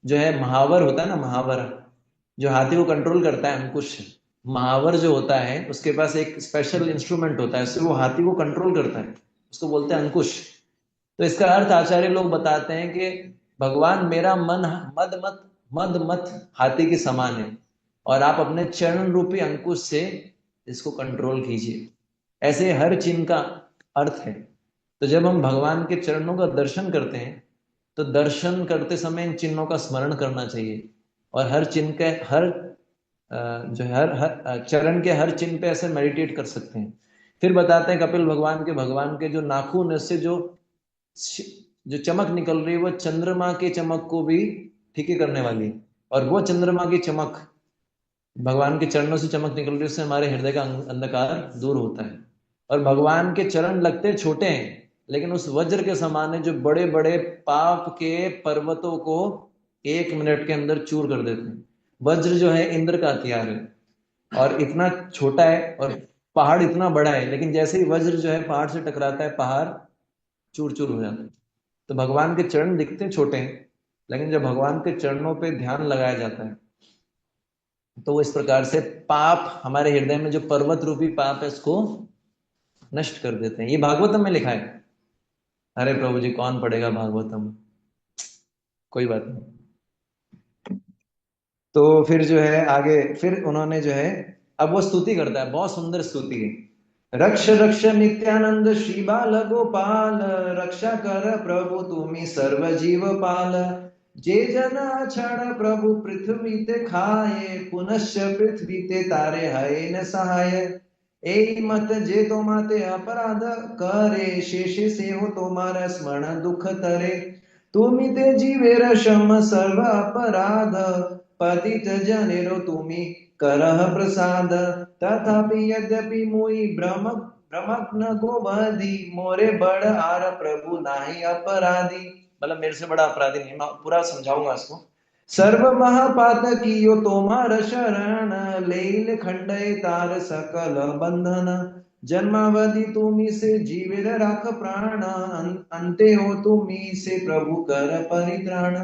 जो है महावर होता है ना, महावर जो हाथी को कंट्रोल करता है, अंकुश महावर जो होता है, उसके पास एक स्पेशल इंस्ट्रूमेंट होता है, उससे वो हाथी को कंट्रोल करता है, उसको बोलते हैं अंकुश। तो इसका अर्थ आचार्य लोग बताते हैं कि भगवान मेरा मन मद मत हाथी के समान है, और आप अपने चरण रूपी अंकुश से इसको कंट्रोल कीजिए। ऐसे हर चिन्ह का अर्थ है। तो जब हम भगवान के चरणों का दर्शन करते हैं, तो दर्शन करते समय इन चिन्हों का स्मरण करना चाहिए, और हर चिन्ह के हर जो है हर चरण के हर चिन्ह पे ऐसे मेडिटेट कर सकते हैं। फिर बताते हैं कपिल भगवान के जो नाखून है, उससे जो चमक निकल रही है, वो चंद्रमा के चमक को भी फीकी करने वाली है। और वो चंद्रमा की चमक, भगवान के चरणों से चमक निकल रही है, उससे हमारे हृदय का अंधकार दूर होता है। और भगवान के चरण लगते छोटे हैं, लेकिन उस वज्र के समान है, जो बड़े बड़े पाप के पर्वतों को 1 मिनट के अंदर चूर कर देते हैं। वज्र जो है इंद्र का हथियार है, और इतना छोटा है, और पहाड़ इतना बड़ा है, लेकिन जैसे ही वज्र जो है पहाड़ से टकराता है, पहाड़ चूर चूर हो जाता है। तो भगवान के चरण दिखते छोटे हैं, लेकिन जब भगवान के चरणों पे ध्यान लगाया जाता है, तो वो इस प्रकार से पाप, हमारे हृदय में जो पर्वत रूपी पाप है, इसको नष्ट कर देते हैं। ये भागवतम में लिखा है। अरे प्रभु जी, कौन पढ़ेगा भागवतम, कोई बात नहीं। तो फिर जो है आगे, फिर उन्होंने जो है, अब वो स्तुति करता है, बहुत सुंदर स्तुति है। रक्ष रक्ष नित्यानंद श्री बाल गोपाल, रक्षा कर प्रभु तुम्ही सर्व जीव पाल। जे जना छाड़ प्रभु पृथ्वी ते खाए, पुनश्च पृथ्वी ते तारे हय न सहाय। ए मत जे तो माते अपराध करे, शेषे से हो तुम्हारा स्मरण दुख तरे। तुमी ते जीवेर क्षम सर्व अपराध, पतित जनेरो तुमी करह प्रसाद। तथापि यद्यपि मुई ब्रह्मग्न गोवधी, मोरे बड़ आर प्रभु नाही अपराधी। मतलब मेरे से बड़ा अपराधी नहीं, मैं पूरा समझाऊंगा इसको। सर्व महापात कियो तोमार शरण, लेल खंडय तार सकल बंधन। जन्मावधि तुमी से जीवित राख प्राण, अंते हो तुमी से प्रभु कर परित्राण।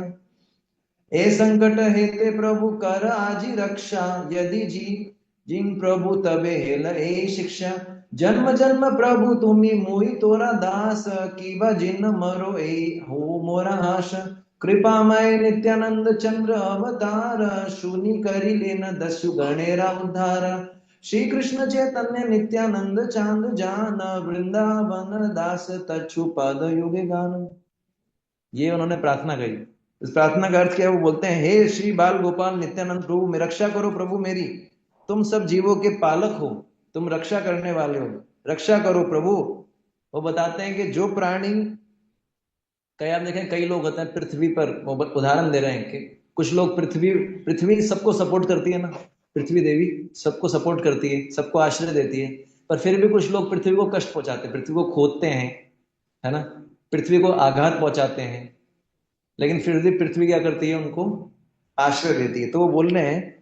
ए संकट हेते प्रभु कर आजी रक्षा, यदि जी जिन प्रभु तबे हेल ए शिक्षा। जन्म जन्म प्रभु तुम्ही मोहि तोरा दास, कीबा जिन मरो ए हो मोरा आश। कृपामय नित्यानंद चंद्र अवतार, शुनि करी लेन दस्यु गणेरा उद्धार। श्री कृष्ण चैतन्य नित्यानंद चांद जान, वृंदावन दास तच्छु पद युगे गान। ये उन्होंने प्रार्थना कही। इस प्रार्थना का अर्थ क्या है? वो बोलते हैं, हे श्री बाल गोपाल नित्यानंद प्रभु, मैं रक्षा करो प्रभु मेरी। तुम सब जीवों के पालक हो, तुम रक्षा करने वाले हो, रक्षा करो प्रभु। वो बताते हैं कि जो प्राणी, कई आप देखें, कई लोग होते हैं पृथ्वी पर, वो उदाहरण दे रहे हैं कि कुछ लोग पृथ्वी पृथ्वी सबको सपोर्ट करती है ना, पृथ्वी देवी सबको सपोर्ट करती है, सबको आश्रय देती है, पर फिर भी कुछ लोग पृथ्वी को कष्ट पहुंचाते हैं, पृथ्वी को खोदते हैं, है ना, पृथ्वी को आघात पहुंचाते हैं, लेकिन फिर भी पृथ्वी क्या करती है? उनको आश्रय देती है। तो वो बोल रहे हैं,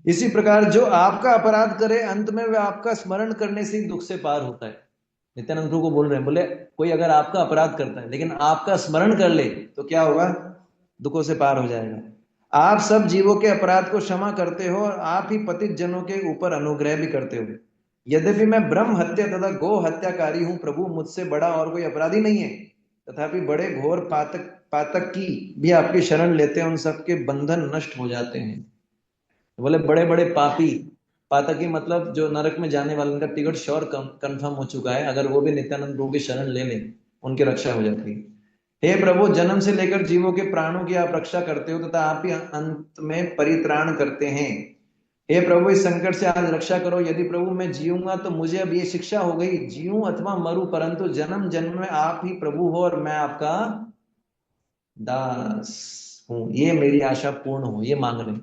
इसी प्रकार जो आपका अपराध करे, अंत में वह आपका स्मरण करने से ही दुख से पार होता है। नित्यानंद प्रभु को बोल रहे हैं, बोले कोई अगर आपका अपराध करता है, लेकिन आपका स्मरण कर ले, तो क्या होगा? दुखों से पार हो जाएगा। आप सब जीवों के अपराध को क्षमा करते हो, और आप ही पतित जनों के ऊपर अनुग्रह भी करते हो। यद्यपि मैं ब्रह्म हत्या तथा गो हत्याकारी हूं प्रभु, मुझसे बड़ा और कोई अपराधी नहीं है, तथापि बड़े घोर पातक की भी आपकी शरण लेते हैं, उन सबके बंधन नष्ट हो जाते हैं। बोले बड़े बड़े पापी, पातकी मतलब जो नरक में जाने वाले, उनका टिकट श्योर कंफर्म हो चुका है, अगर वो भी नित्यानंद प्रभु की शरण ले लें, उनकी रक्षा हो जाती है। हे प्रभु, जन्म से लेकर जीवों के प्राणों की आप रक्षा करते हो, तथा आप ही अंत में परित्राण करते हैं। हे प्रभु, इस संकट से आज रक्षा करो। यदि प्रभु मैं जीऊंगा तो मुझे अब ये शिक्षा हो गई, जीऊं अथवा मरूं, परंतु जन्म जन्म में आप ही प्रभु हो और मैं आपका दास हूं, ये मेरी आशा पूर्ण हो, ये मांग रहे।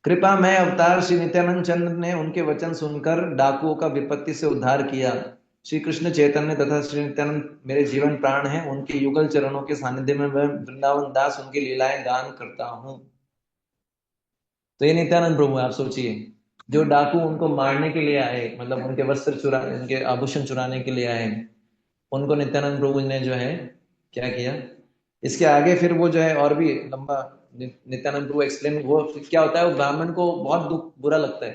कृपा में अवतार श्री नित्यानंद चंद्र ने उनके वचन सुनकर डाकुओं का विपत्ति से उद्धार किया। श्री कृष्ण चैतन्य तथा श्री नित्यानंद मेरे जीवन प्राण हैं, उनके युगल चरणों के सानिध्य में मैं वृंदावन दास उनकी लीलाएं गान करता हूं। तो ये नित्यानंद प्रभु है। आप सोचिए, जो डाकू उनको मारने के लिए आए, मतलब उनके वस्त्र चुराने, उनके आभूषण चुराने के लिए आए, उनको नित्यानंद प्रभु ने जो है क्या किया? इसके आगे फिर वो जो है और भी लंबा नित्यानंद प्रभु एक्सप्लेन, वो क्या होता है, वो ब्राह्मण को बहुत दुख बुरा लगता है,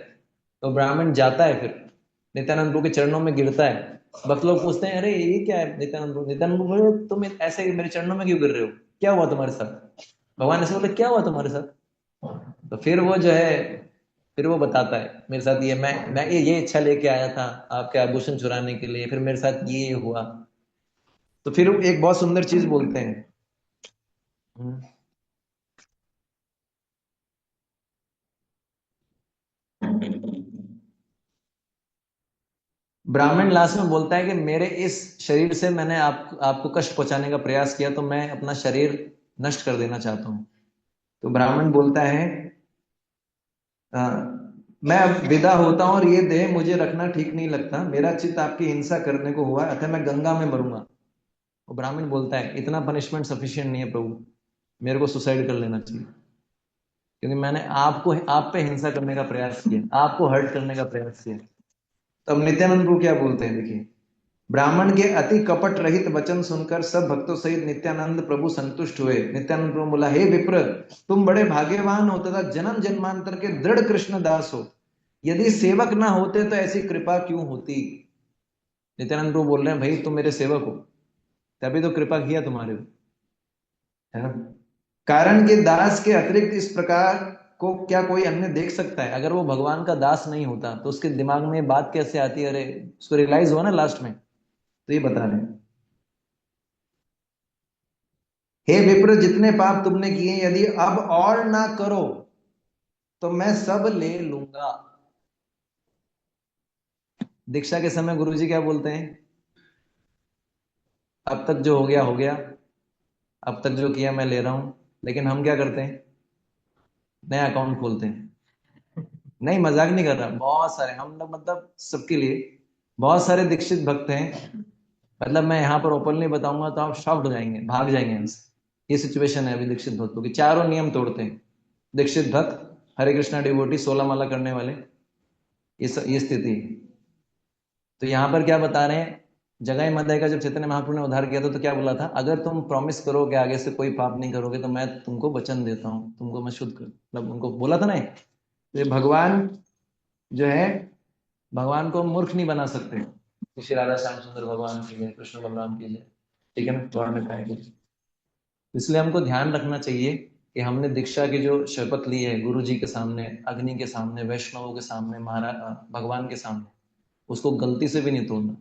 तो ब्राह्मण जाता है, फिर नित्यानंद प्रभु के चरणों में गिरता है। भक्त लोग पूछते हैं, अरे ये क्या है नित्यानंद प्रभु? नित्यानंद प्रभु बोले, तुम ऐसे मेरे चरणों में क्यों गिर रहे हो, क्या हुआ तुम्हारे साथ? भगवान ऐसे बोले, क्या हुआ तुम्हारे साथ? तो फिर वो जो है, फिर वो बताता है, मेरे साथ ये, मैं ये इच्छा लेके आया था आपके आभूषण चुराने के लिए, फिर मेरे साथ ये हुआ। तो फिर एक बहुत सुंदर चीज बोलते हैं। हम्म। ब्राह्मण लास्ट में बोलता है कि मेरे इस शरीर से मैंने आपको कष्ट पहुंचाने का प्रयास किया, तो मैं अपना शरीर नष्ट कर देना चाहता हूँ। तो ब्राह्मण बोलता है, "अ, मैं अब विदा होता हूँ और ये देह मुझे रखना ठीक नहीं लगता, मेरा चित्त आपकी हिंसा करने को हुआ, अतः मैं गंगा में मरूंगा।" वो ब्राह्मण बोलता है, इतना पनिशमेंट सफिशिएंट नहीं है प्रभु, मेरे को सुसाइड कर लेना चाहिए, क्योंकि मैंने आप पे हिंसा करने का प्रयास किया, आपको हर्ट करने का प्रयास किया। तो अब नित्यानंद प्रभु क्या बोलते हैं, देखिए, ब्राह्मण के अति कपट रहित वचन सुनकर सब भक्तों सहित नित्यानंद प्रभु संतुष्ट हुए। नित्यानंद प्रभु बोला, हे विप्र, तुम बड़े भाग्यवान हो तथा जन्म जन्मांतर के दृढ़ कृष्ण दास हो, यदि सेवक ना होते तो ऐसी कृपा क्यों होती? नित्यानंद प्रभु बोल रहे हैं, भाई तुम मेरे सेवक हो, तभी तो कृपा किया तुम्हारे ऊपर, है ना? कारण के दास के अतिरिक्त इस प्रकार को क्या कोई अन्य देख सकता है? अगर वो भगवान का दास नहीं होता तो उसके दिमाग में ये बात कैसे आती है? अरे, उसको रियलाइज हुआ ना लास्ट में, तो ये बता रहे हैं, हे विप्र, जितने पाप तुमने किए यदि अब और ना करो तो मैं सब ले लूंगा। दीक्षा के समय गुरुजी क्या बोलते हैं, अब तक जो हो गया हो गया, अब तक जो किया मैं ले रहा हूं। लेकिन हम क्या करते हैं, नया अकाउंट खोलते हैं। नहीं, मजाक नहीं कर रहा, बहुत सारे हम लोग, मतलब सबके लिए बहुत सारे दीक्षित भक्त हैं, मतलब मैं यहाँ पर ओपनली बताऊंगा तो आप शॉक्ड हो जाएंगे, भाग जाएंगे हमसे। ये सिचुएशन है अभी दीक्षित भक्तों की, चारों नियम तोड़ते हैं दीक्षित भक्त, हरे कृष्णा डिवोटी, 16 माला करने वाले, ये स्थिति है। तो यहाँ पर क्या बता रहे हैं, जगाई मदाई का जब चैतन्य महाप्रभु ने उद्धार किया था तो क्या बोला था, अगर तुम प्रॉमिस करो कि आगे से कोई पाप नहीं करोगे तो मैं तुमको वचन देता हूँ, तुमको मैं शुद्ध कर, मतलब उनको बोला था ना। तो ये भगवान जो है, भगवान को मूर्ख नहीं बना सकते। श्री राधा श्याम सुंदर भगवान की जय, कृष्ण बलराम की जय, ठीक है ना, तो हमने कहा, इसलिए हमको ध्यान रखना चाहिए कि हमने दीक्षा की जो शपथ ली है गुरु जी के सामने, अग्नि के सामने, वैष्णवों के सामने, महाराज भगवान के सामने, उसको गलती से भी नहीं तोड़ना।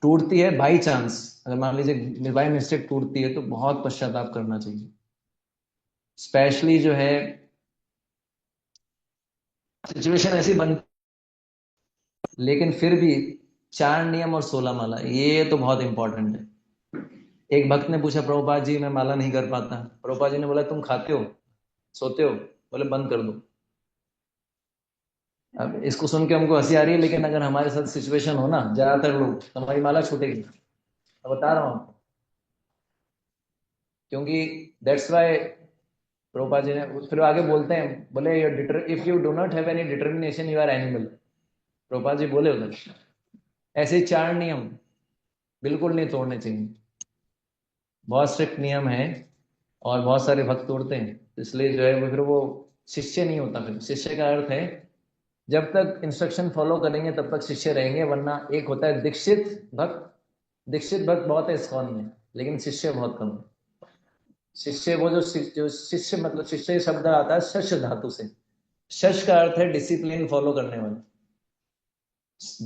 टूटती है बाई चांस, अगर मान लीजिए बाई मिस्टेक टूटती है तो बहुत पश्चाताप करना चाहिए। स्पेशली जो है सिचुएशन ऐसी बन, लेकिन फिर भी 4 नियम और 16 माला ये तो बहुत इंपॉर्टेंट है। एक भक्त ने पूछा, प्रभुपाद जी मैं माला नहीं कर पाता। प्रभुपाद जी ने बोला, तुम खाते हो, सोते हो? बोले, बंद कर दो। अब इसको सुन के हमको हंसी आ रही है, लेकिन अगर हमारे साथ सिचुएशन हो ना, ज्यादातर लोग, तो हमारी माला छूटेगी, मैं बता रहा हूँ आपको। क्योंकि दैट्स वाई प्रभुपाद जी ने फिर आगे बोलते हैं, बोले, if you do not have any determination you are animal. Prabhupada ji बोले उधर, ऐसे 4 नियम बिल्कुल नहीं तोड़ने चाहिए, बहुत स्ट्रिक्ट नियम है, और बहुत सारे भक्त तोड़ते हैं, इसलिए जो है वो फिर वो शिष्य नहीं होता। फिर शिष्य का अर्थ है, जब तक इंस्ट्रक्शन फॉलो करेंगे तब तक शिष्य रहेंगे, वरना एक होता है दीक्षित भक्त। दीक्षित भक्त बहुत है इस्कॉन में, लेकिन शिष्य बहुत कम है। शिष्य वो जो शिष्य, मतलब शिष्य शब्द आता है शश धातु से। शश का अर्थ है डिसिप्लिन फॉलो करने वाले।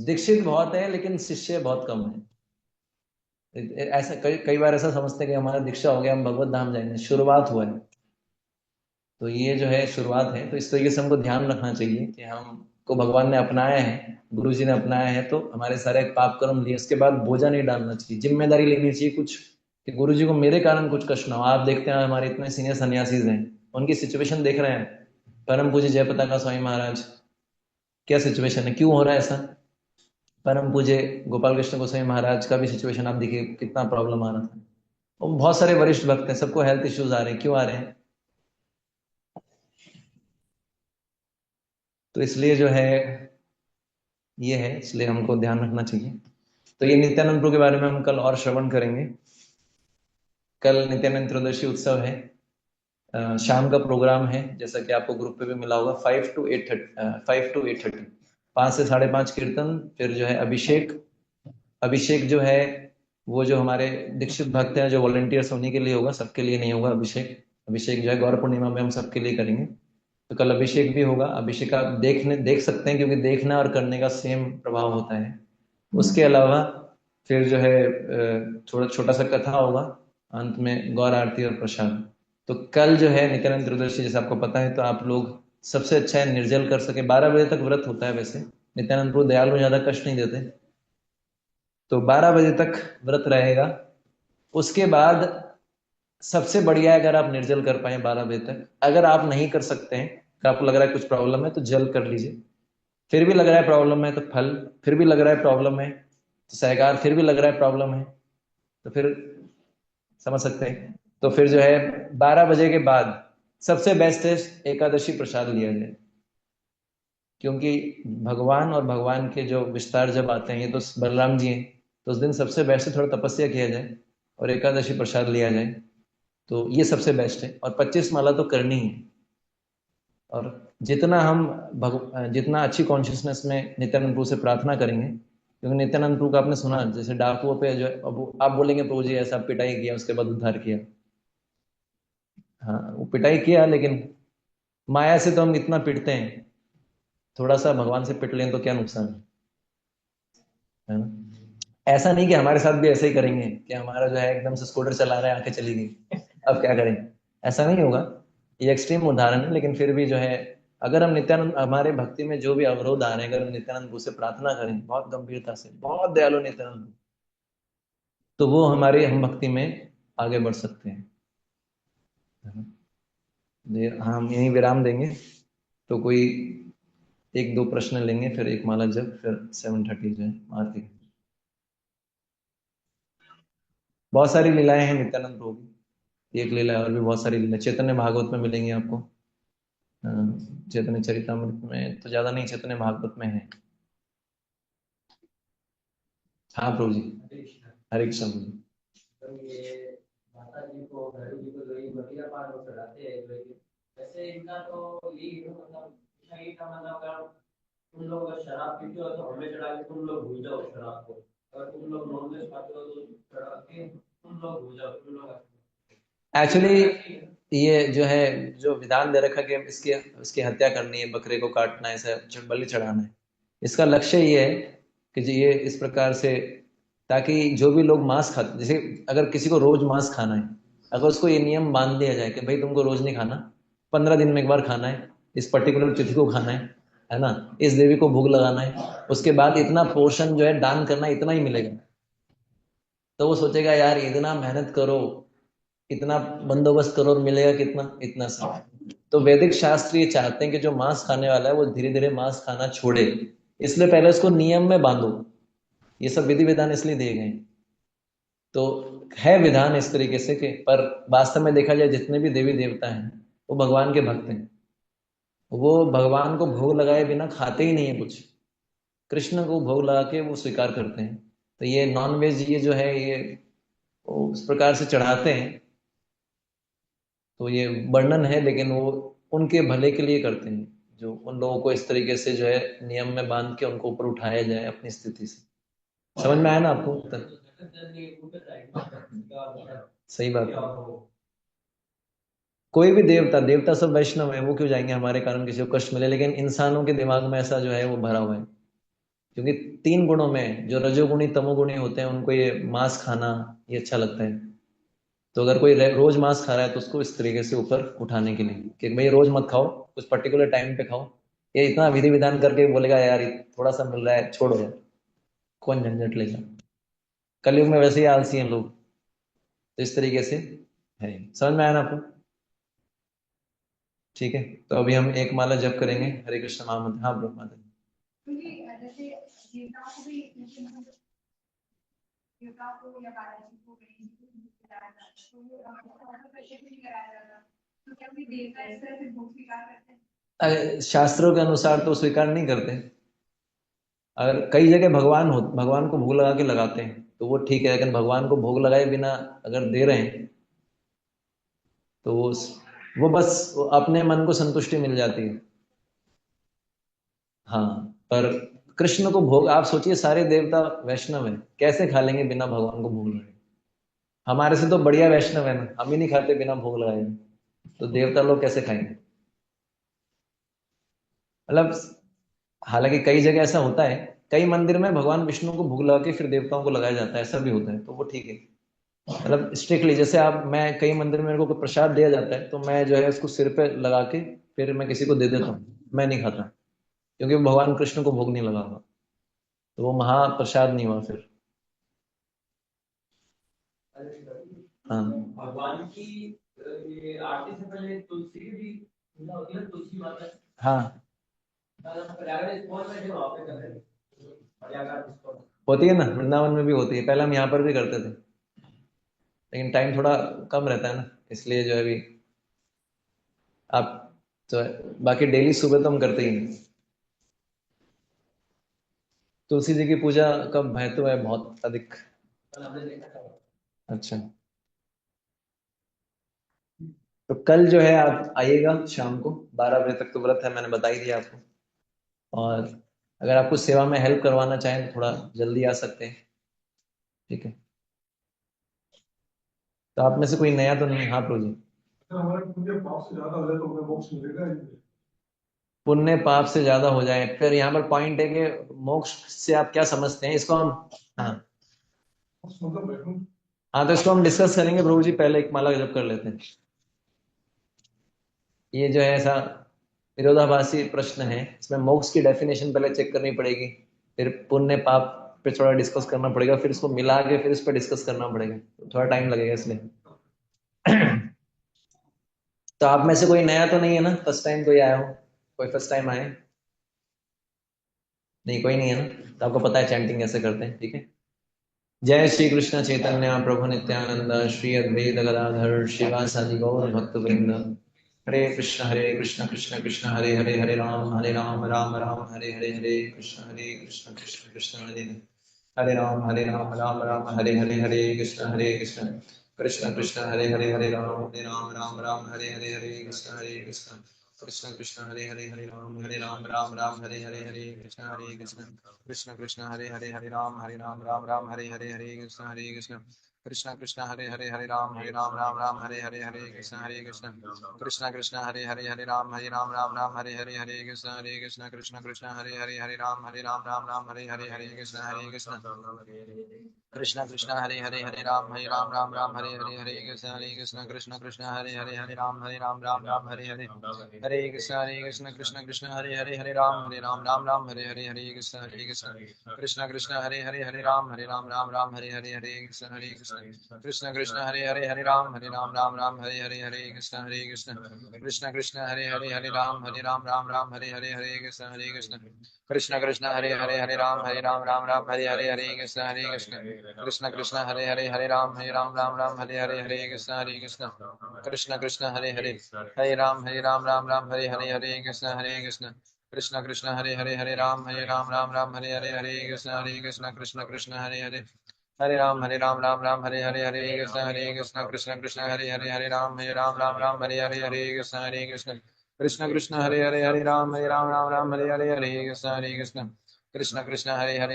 दीक्षित बहुत है लेकिन शिष्य बहुत कम है। ऐसा कई कई बार ऐसा समझते हैं कि हमारा दीक्षा हो गया, हम भगवत धाम जाएंगे, शुरुआत हुआ है। तो ये जो है शुरुआत है, तो इस तरीके से हमको ध्यान रखना चाहिए कि हमको भगवान ने अपनाया है, गुरु जी ने अपनाया है, तो हमारे सारे पाप कर्म लिए, उसके बाद बोझा नहीं डालना चाहिए, जिम्मेदारी लेनी चाहिए कुछ, कि गुरु जी को मेरे कारण कुछ कष्ट ना हो। आप देखते हैं हमारे इतने सीनियर सन्यासीज हैं, उनकी सिचुएशन देख रहे हैं, परम पूज्य जयपताका स्वामी महाराज, क्या सिचुएशन है, क्यों हो रहा है ऐसा? परम पूज्य गोपाल कृष्ण गोस्वामी महाराज का भी सिचुएशन आप देखिए, कितना प्रॉब्लम आ रहा था। और बहुत सारे वरिष्ठ भक्त हैं, सबको हेल्थ इश्यूज आ रहे हैं, क्यों आ रहे हैं? तो इसलिए जो है ये है, इसलिए हमको ध्यान रखना चाहिए। तो ये नित्यानंद प्रभु के बारे में हम कल और श्रवण करेंगे। कल नित्यानंद त्रयोदशी उत्सव है। शाम का प्रोग्राम है, जैसा कि आपको ग्रुप पे भी मिला होगा, 5 to 8:30, 5 से 5:30 कीर्तन, फिर जो है अभिषेक। अभिषेक जो है वो जो हमारे दीक्षित भक्त हैं, जो वॉलंटियर्स, उन्हीं के लिए होगा, सबके लिए नहीं होगा अभिषेक। अभिषेक जो है गौर पूर्णिमा में हम सबके लिए करेंगे। तो कल अभिषेक भी होगा। अभिषेक आप देख सकते हैं, क्योंकि देखना और करने का सेम प्रभाव होता है। उसके अलावा फिर जो है थोड़ा छोटा सा कथा होगा, अंत में गौर आरती और प्रसाद। तो कल जो है नित्यानंद त्रयोदशी, जैसे आपको पता है, तो आप लोग सबसे अच्छा है निर्जल कर सके। 12 बजे तक व्रत होता है वैसे। नित्यानंद प्रभु दयालु, ज्यादा कष्ट नहीं देते। तो 12 बजे तक व्रत रहेगा। उसके बाद सबसे बढ़िया है अगर आप निर्जल कर पाए 12 बजे तक। अगर आप नहीं कर सकते हैं, अगर आपको लग रहा है कुछ प्रॉब्लम है, तो जल कर लीजिए। फिर भी लग रहा है प्रॉब्लम है तो फल, फिर भी लग रहा है प्रॉब्लम है तो सहकार, फिर भी लग रहा है प्रॉब्लम है तो फिर, समझ सकते हैं। तो फिर जो है 12 बजे के बाद सबसे बेस्ट है एकादशी प्रसाद लिया जाए। क्योंकि भगवान और भगवान के जो विस्तार जब आते हैं, ये तो बलराम जी हैं, तो उस दिन सबसे बेस्ट है थोड़ा तपस्या किया जाए और एकादशी प्रसाद लिया जाए। तो ये सबसे बेस्ट है। और 25 माला तो करनी ही है। और जितना हम जितना अच्छी कॉन्शियसनेस में नित्यानंद प्रभु से प्रार्थना करेंगे, क्योंकि नित्यानंद प्रभु का आपने सुना, जैसे डाकुओं पे जो अब आप बोलेंगे प्रभु जी ऐसा पिटाई किया, उसके बाद उद्धार किया। हाँ, वो पिटाई किया, लेकिन माया से तो हम इतना पिटते हैं, थोड़ा सा भगवान से पिट लें तो क्या नुकसान है ना। ऐसा नहीं कि हमारे साथ भी ऐसे ही करेंगे कि हमारा जो है एकदम से स्कूटर चला रहा है, आंखें चली गई, अब क्या करें। ऐसा नहीं होगा। ये एक्सट्रीम उदाहरण है, लेकिन फिर भी जो है, अगर हम नित्यानंद, हमारे भक्ति में जो भी अवरोध आ रहे हैं, अगर हम नित्यानंद प्रभु से प्रार्थना करें बहुत गंभीरता से, बहुत दयालु नित्यानंद प्रभु, तो वो हमारे हम भक्ति में आगे बढ़ सकते हैं। हम यहीं विराम देंगे। तो कोई एक दो प्रश्न लेंगे, फिर एक माला जप, फिर 7:30 जो है आरती। बहुत सारी लीलाएं हैं नित्यानंद प्रभु की। एक लीला है, और भी बहुत सारी लीला चैतन्य भागवत में मिलेंगी आपको। चैतन्य चरितमृत में तो ज्यादा नहीं, चैतन्य भागवत में है। हाँ प्रभु जी, हरे कृष्ण प्रभु जी। तो ये माता जी को, भैरव जी को जो ये मदिरा पान वो चढ़ाते हैं, जो ये वैसे इनका तो ये मतलब सही का मतलब, अगर तुम लोग अगर शराब पीते हो तो हमें चढ़ा के तुम लोग भूल जाओ शराब को, अगर तुम लोग नॉनवेज खाते हो तो चढ़ा के तुम लोग भूल जाओ, तुम लोग एक्चुअली ये जो है, जो विधान दे रखा कि इसकी इसकी हत्या करनी है, बकरे को काटना है, ऐसा बलि चढ़ाना है, इसका लक्ष्य ये है कि जो ये इस प्रकार से, ताकि जो भी लोग मांस खाते, जैसे अगर किसी को रोज मांस खाना है, अगर उसको ये नियम बांध दिया जाए कि भाई तुमको रोज नहीं खाना, 15 दिन में एक बार खाना है, इस पर्टिकुलर तिथि को खाना है ना, इस देवी को भोग लगाना है, उसके बाद इतना पोर्शन जो है दान करना, इतना ही मिलेगा। तो वो सोचेगा यार इतना मेहनत करो, इतना बंदोबस्त करो, और मिलेगा कितना, इतना सा। तो वैदिक शास्त्र ये चाहते हैं कि जो मांस खाने वाला है वो धीरे धीरे मांस खाना छोड़े, इसलिए पहले उसको नियम में बांधो। ये सब विधि विधान इसलिए दिए गए हैं। तो है विधान इस तरीके से कि, पर वास्तव में देखा जाए जितने भी देवी देवता हैं वो भगवान के भक्त हैं। वो भगवान को भोग लगाए बिना खाते ही नहीं है कुछ। कृष्ण को भोग लगा के वो स्वीकार करते हैं। तो ये नॉन वेज ये जो है, ये वो उस प्रकार से चढ़ाते हैं। तो ये वर्णन है, लेकिन वो उनके भले के लिए करते हैं, जो उन लोगों को इस तरीके से जो है नियम में बांध के उनको ऊपर उठाया जाए अपनी स्थिति से। समझ में आया ना आपको तक? सही बात है। कोई भी देवता, देवता सब वैष्णव है, वो क्यों जाएंगे हमारे कारण किसी को कष्ट मिले, लेकिन इंसानों के दिमाग में ऐसा जो है वो भरा हुआ है। क्योंकि 3 गुणों में जो रजोगुणी तमोगुणी होते हैं, उनको ये मांस खाना ये अच्छा लगता है। तो अगर कोई रोज मांस खा रहा है तो उसको इस तरीके से ऊपर उठाने के लिए कि भाई रोज मत खाओ, कुछ पर्टिकुलर टाइम पे खाओ। ये इतना विधि विधान करके बोलेगा यार ये थोड़ा सा मिल रहा है, छोड़ो यार, कौन झंझट लेगा। कलयुग में वैसे ही आलसी हैं लोग। तो इस तरीके से है। समझ में आया ना आपको? ठीक है, तो अभी हम एक माला जप करेंगे हरे कृष्ण महामंत्र। हाँ ब्रह्मा जी। शास्त्रों के अनुसार तो स्वीकार नहीं करते। अगर कई जगह भगवान को भोग लगा के लगाते हैं तो वो ठीक है, लेकिन भगवान को भोग लगाए बिना अगर दे रहे हैं तो वो बस वो अपने मन को संतुष्टि मिल जाती है। हाँ, पर कृष्ण को भोग, आप सोचिए सारे देवता वैष्णव हैं, कैसे खा लेंगे बिना भगवान को भोग लगाए? हमारे से तो बढ़िया वैष्णव है ना, हम ही नहीं खाते बिना भोग लगाए, तो देवता लोग कैसे खाएंगे? मतलब हालांकि कई जगह ऐसा होता है, कई मंदिर में भगवान विष्णु को भोग लगा के फिर देवताओं को लगाया जाता है, ऐसा भी होता है, तो वो ठीक है। मतलब स्ट्रिक्टली, जैसे आप, मैं कई मंदिर में मेरे को कोई प्रसाद दिया जाता है तो मैं जो है उसको सिर पे लगा के फिर मैं किसी को दे देता हूँ, मैं नहीं खाता, क्योंकि वो भगवान कृष्ण को भोग नहीं लगा हुआ, तो वो महाप्रसाद नहीं हुआ फिर। हाँ भगवान की ये आरती से पहले तुलसी की भी पूजा होती है, तुलसी माता। हाँ, प्रयागराज इस्कॉन में जो वहाँ पे कर रहे हैं, प्रयागराज इस्कॉन। होती है ना, वृंदावन में भी होती है, पहले हम यहाँ पर भी करते थे, लेकिन टाइम थोड़ा कम रहता है ना, इसलिए जो है अभी आप तो बाकी डेली सुबह तो हम करते ही नहीं। तुलसी जी की पूजा का महत्व है बहुत अधिक। कल हमने देखा था। अच्छा, तो कल जो है आप आइएगा शाम को 12 बजे तक, तो व्रत है मैंने बता ही दिया आपको। और अगर आपको सेवा में हेल्प करवाना चाहें तो थोड़ा जल्दी आ सकते हैं, ठीक है? तो आप में से कोई नया तो नहीं? हाँ प्रभु जी। हमारे पुण्य पाप से ज्यादा हो जाए तो हमें मोक्ष मिलेगा ही नहीं। पुण्य पाप से ज्यादा हो जाए, फिर यहाँ पर पॉइंट है कि मोक्ष से आप क्या समझते हैं इसको हम। हाँ मतलब बैठूं हाँ, तो इसको हम डिस्कस करेंगे प्रभु जी, पहले एक माला जप कर लेते हैं। ये जो है ऐसा विरोधाभासी प्रश्न है, इसमें मोक्ष की डेफिनेशन पहले चेक करनी पड़ेगी, फिर पुण्य पाप पे थोड़ा डिस्कस करना पड़ेगा, फिर इसको मिला के फिर इस पर डिस्कस करना पड़ेगा, तो थोड़ा टाइम लगेगा इसलिए। तो आप में से कोई नया तो नहीं है ना, फर्स्ट टाइम कोई आया हो? कोई फर्स्ट टाइम आए? नहीं, कोई नहीं है ना, तो आपको पता है चैंटिंग कैसे करते हैं, ठीक है? जय श्री कृष्ण चैतन्य प्रभु नित्यानंद श्री अद्वैत गदाधर शिवासादि गौर भक्त वृंद। हरे कृष्ण कृष्ण कृष्ण हरे हरे, हरे राम राम राम हरे हरे, हरे कृष्ण कृष्ण कृष्ण हरे हरे राम, राम राम हरे कृष्ण कृष्ण कृष्ण हरे राम राम हरे कृष्ण, कृष्ण कृष्ण हरे राम हरे कृष्ण कृष्ण कृष्ण हरे राम हरे कृष्ण कृष्ण कृष्ण हरे राम हरे कृष्ण कृष्ण कृष्ण हरे राम हरे कृष्ण कृष्ण कृष्ण हरे राम हरे कृष्ण कृष्ण कृष्ण हरे राम हरे कृष्ण कृष्ण कृष्ण हरे राम हरे कृष्ण कृष्ण हरे राम हरे कृष्ण कृष्ण हरे राम हरे कृष्ण कृष्ण हरे राम हरे कृष्ण कृष्ण हरे राम हरे कृष्ण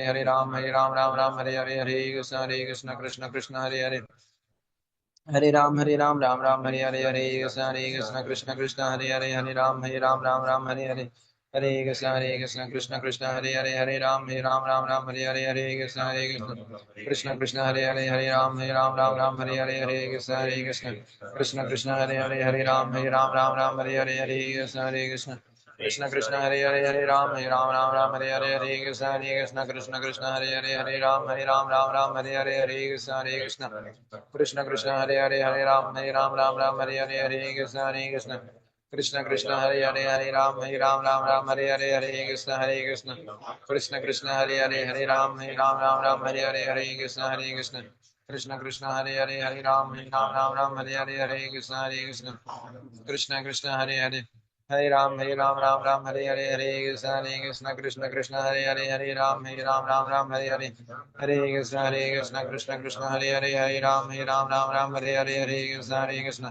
कृष्ण हरे राम हरे कृष्ण कृष्ण हरे राम कृष्ण कृष्ण हरे राम कृष्ण कृष्ण हरे राम कृष्ण कृष्ण हरे कृष्ण कृष्ण कृष्ण कृष्ण राम कृष्ण कृष्ण हरे राम कृष्ण कृष्ण कृष्ण हरे राम कृष्ण कृष्ण राम कृष्ण कृष्ण हरे राम कृष्ण कृष्ण राम कृष्ण कृष्ण राम कृष्ण कृष्ण राम कृष्ण कृष्ण राम कृष्ण कृष्ण हरे राम कृष्ण कृष्ण राम कृष्ण कृष्ण राम कृष्ण कृष्ण राम कृष्ण कृष्ण कृष्ण कृष्ण राम हरे कृष्ण कृष्ण कृष्ण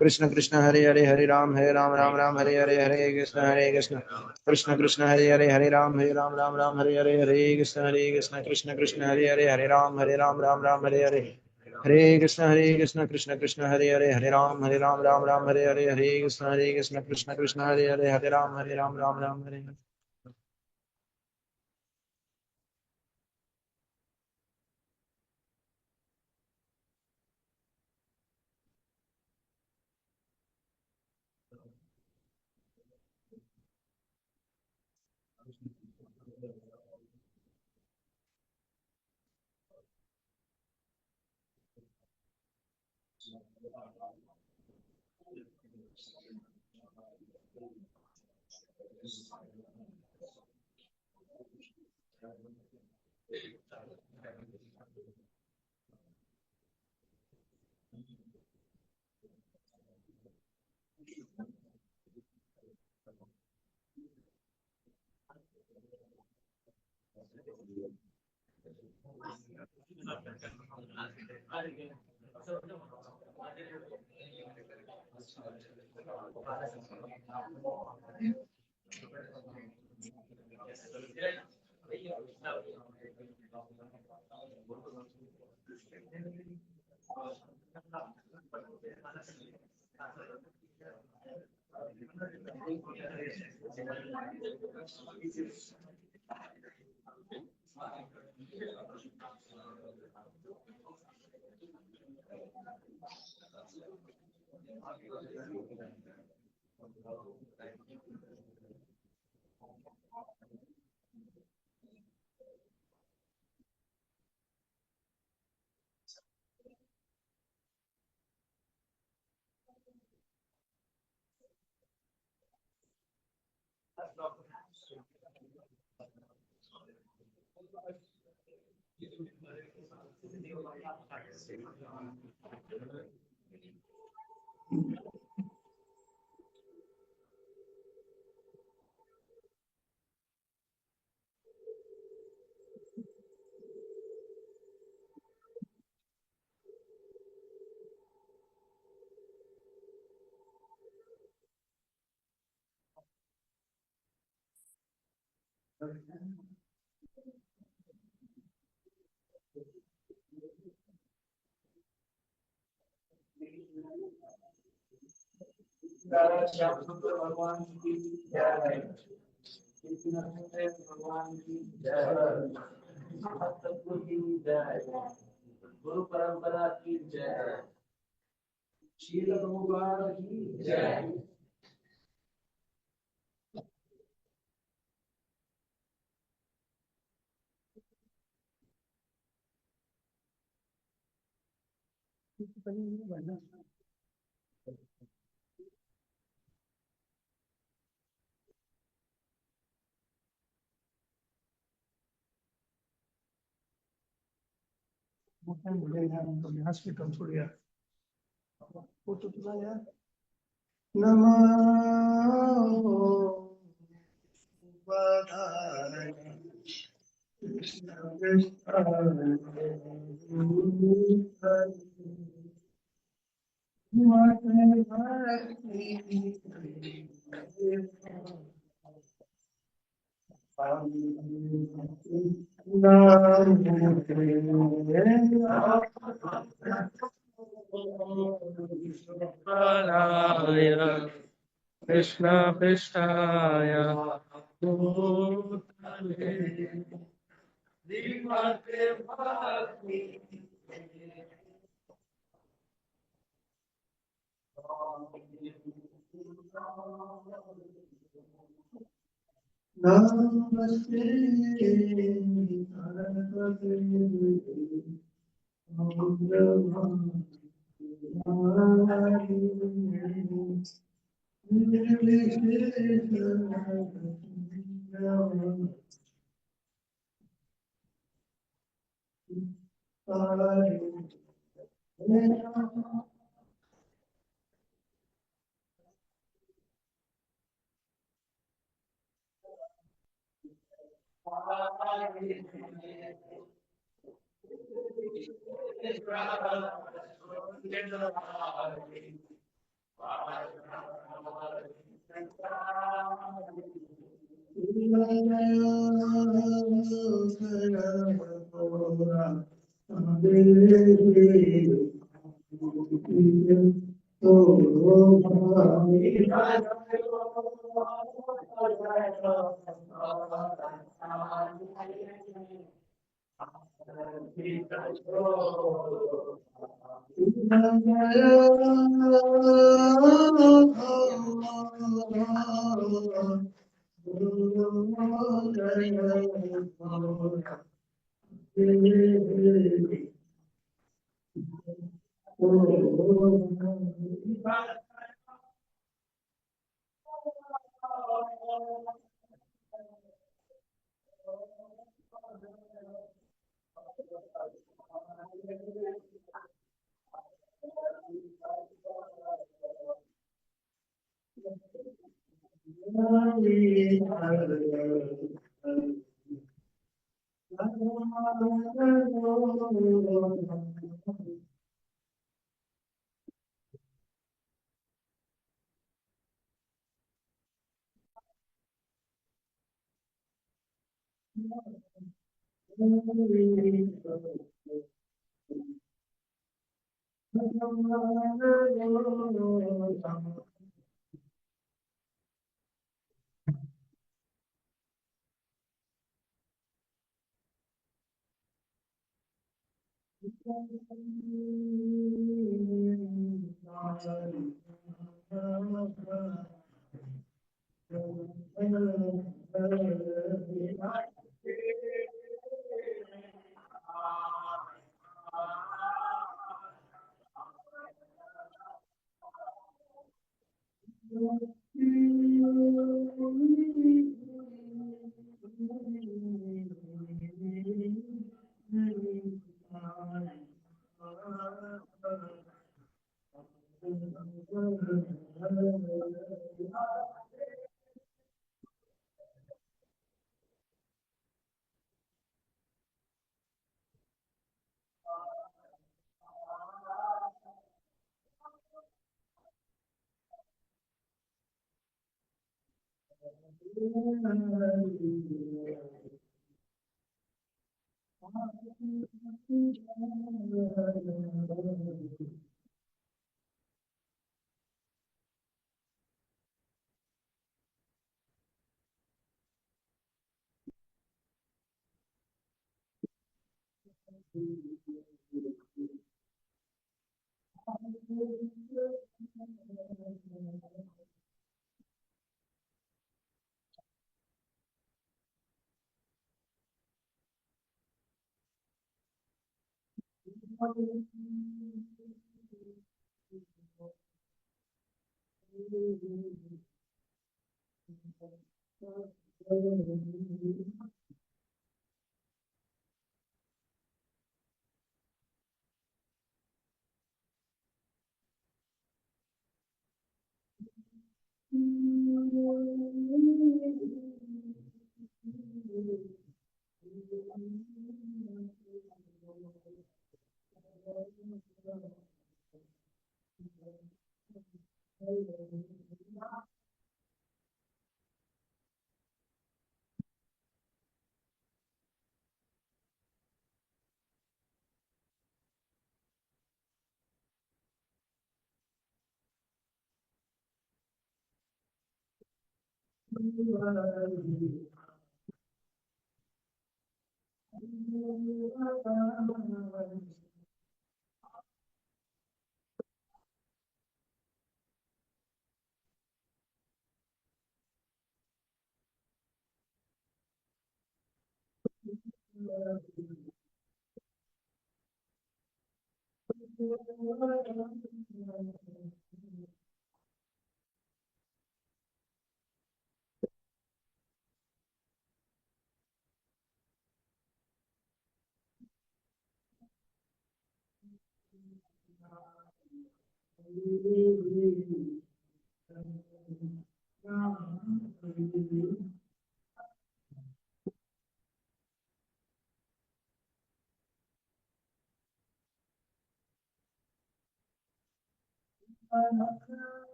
कृष्ण कृष्ण हरे हरे हरे राम राम राम हरे हरे कृष्ण कृष्ण कृष्ण हरे राम राम हरे कृष्ण कृष्ण हरे राम राम हरे कृष्ण कृष्ण हरे राम हरे कृष्ण कृष्ण हरे राम हरे भगवान की जय। भगवान की जय। सतगुरु की जय। गुरु परंपरा की जय। शील भगवान की जय। कृष्ण कृष्णाय भूतले श्रीमते भक्ति नमस्ते सरस्वती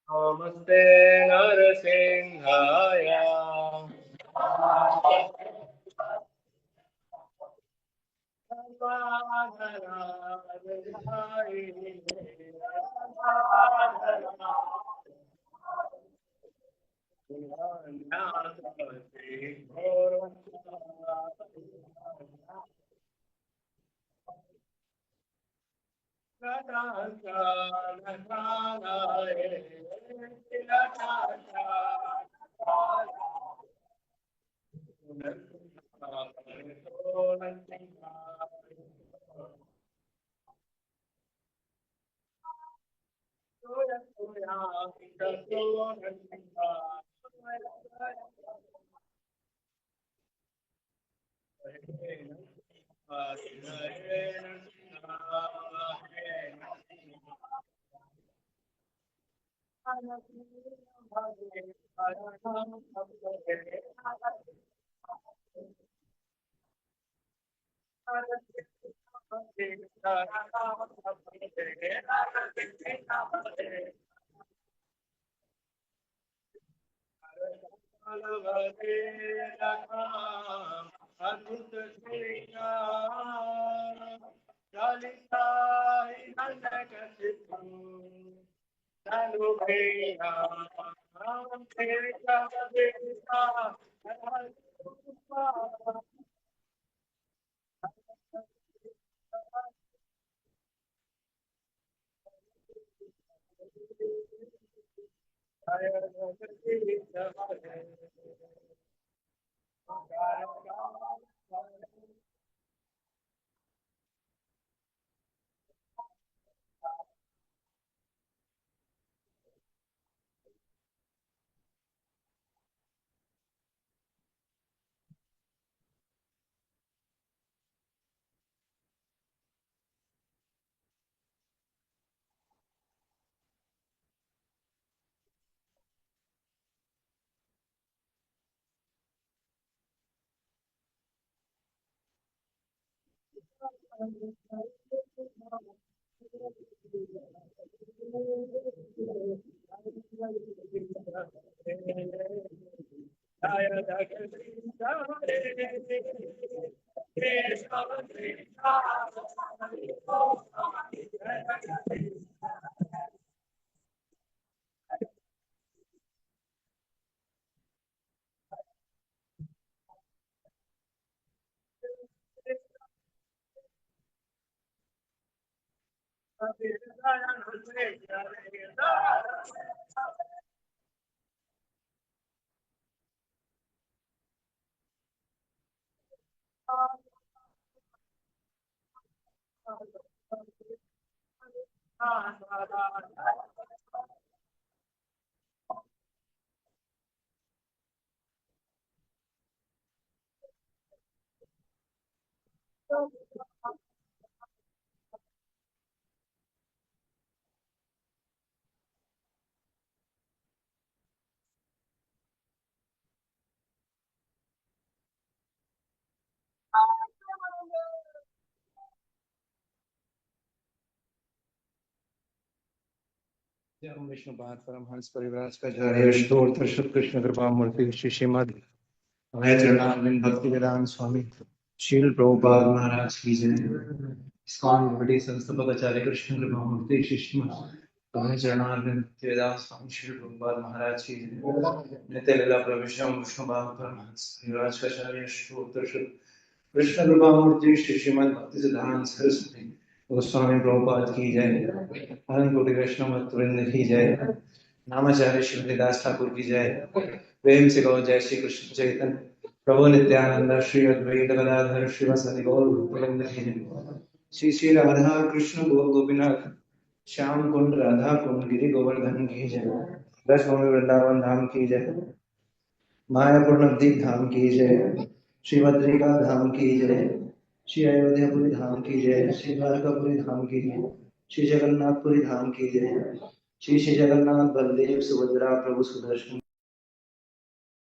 नमस्ते नरसिंहाय हम विष्णु पाद परमहंस परिव्राजकाचार्य स्तोत्र श्री कृष्ण कृपा मूर्ति श्री श्रीमद अभय चरणारविंद भक्ति वेदांत स्वामी शील प्रभुपाद महाराज की जय। इस्कॉन गौड़ी संस्थापक आचार्य कृष्ण कृपा मूर्ति श्री श्रीमद अभय चरणारविंद भक्ति वेदांत स्वामी शील प्रभुपाद महाराज की जय। नित्य लीला प्रविष्टम विष्णु पाद परमहंस परिव्राजकाचार्य स्तोत्र श्री कृष्ण कृपा मूर्ति श्री श्रीमद भक्ति सिद्धांत सरस्वती गोस्वामी प्रभुपाद की जय, अनंत कोटि वैष्णव मत वृंद की जय, नामाचार्य श्रीदास ठाकुर की जय, प्रेम से गौ जय श्री कृष्ण चैतन्य प्रभु नित्यानंद श्री अद्वैत गदाधर श्रीवासादि गौर भक्तवृंद की जय। श्री श्री राधा कृष्ण गोपीनाथ श्याम कुंड राधा कुंड गिरि गोवर्धन की जय। दश भूमि वृंदावन धाम की जय, मायापुर नवदीप धाम की जय, श्री बद्रिका धाम की जय, श्री अयोध्यापुरी धाम की जय, श्री द्वारकापुरी धाम की जय, श्री जगन्नाथपुरी धाम की जय, श्री श्री जगन्नाथ बलदेव सुभद्रा प्रभु सुदर्शन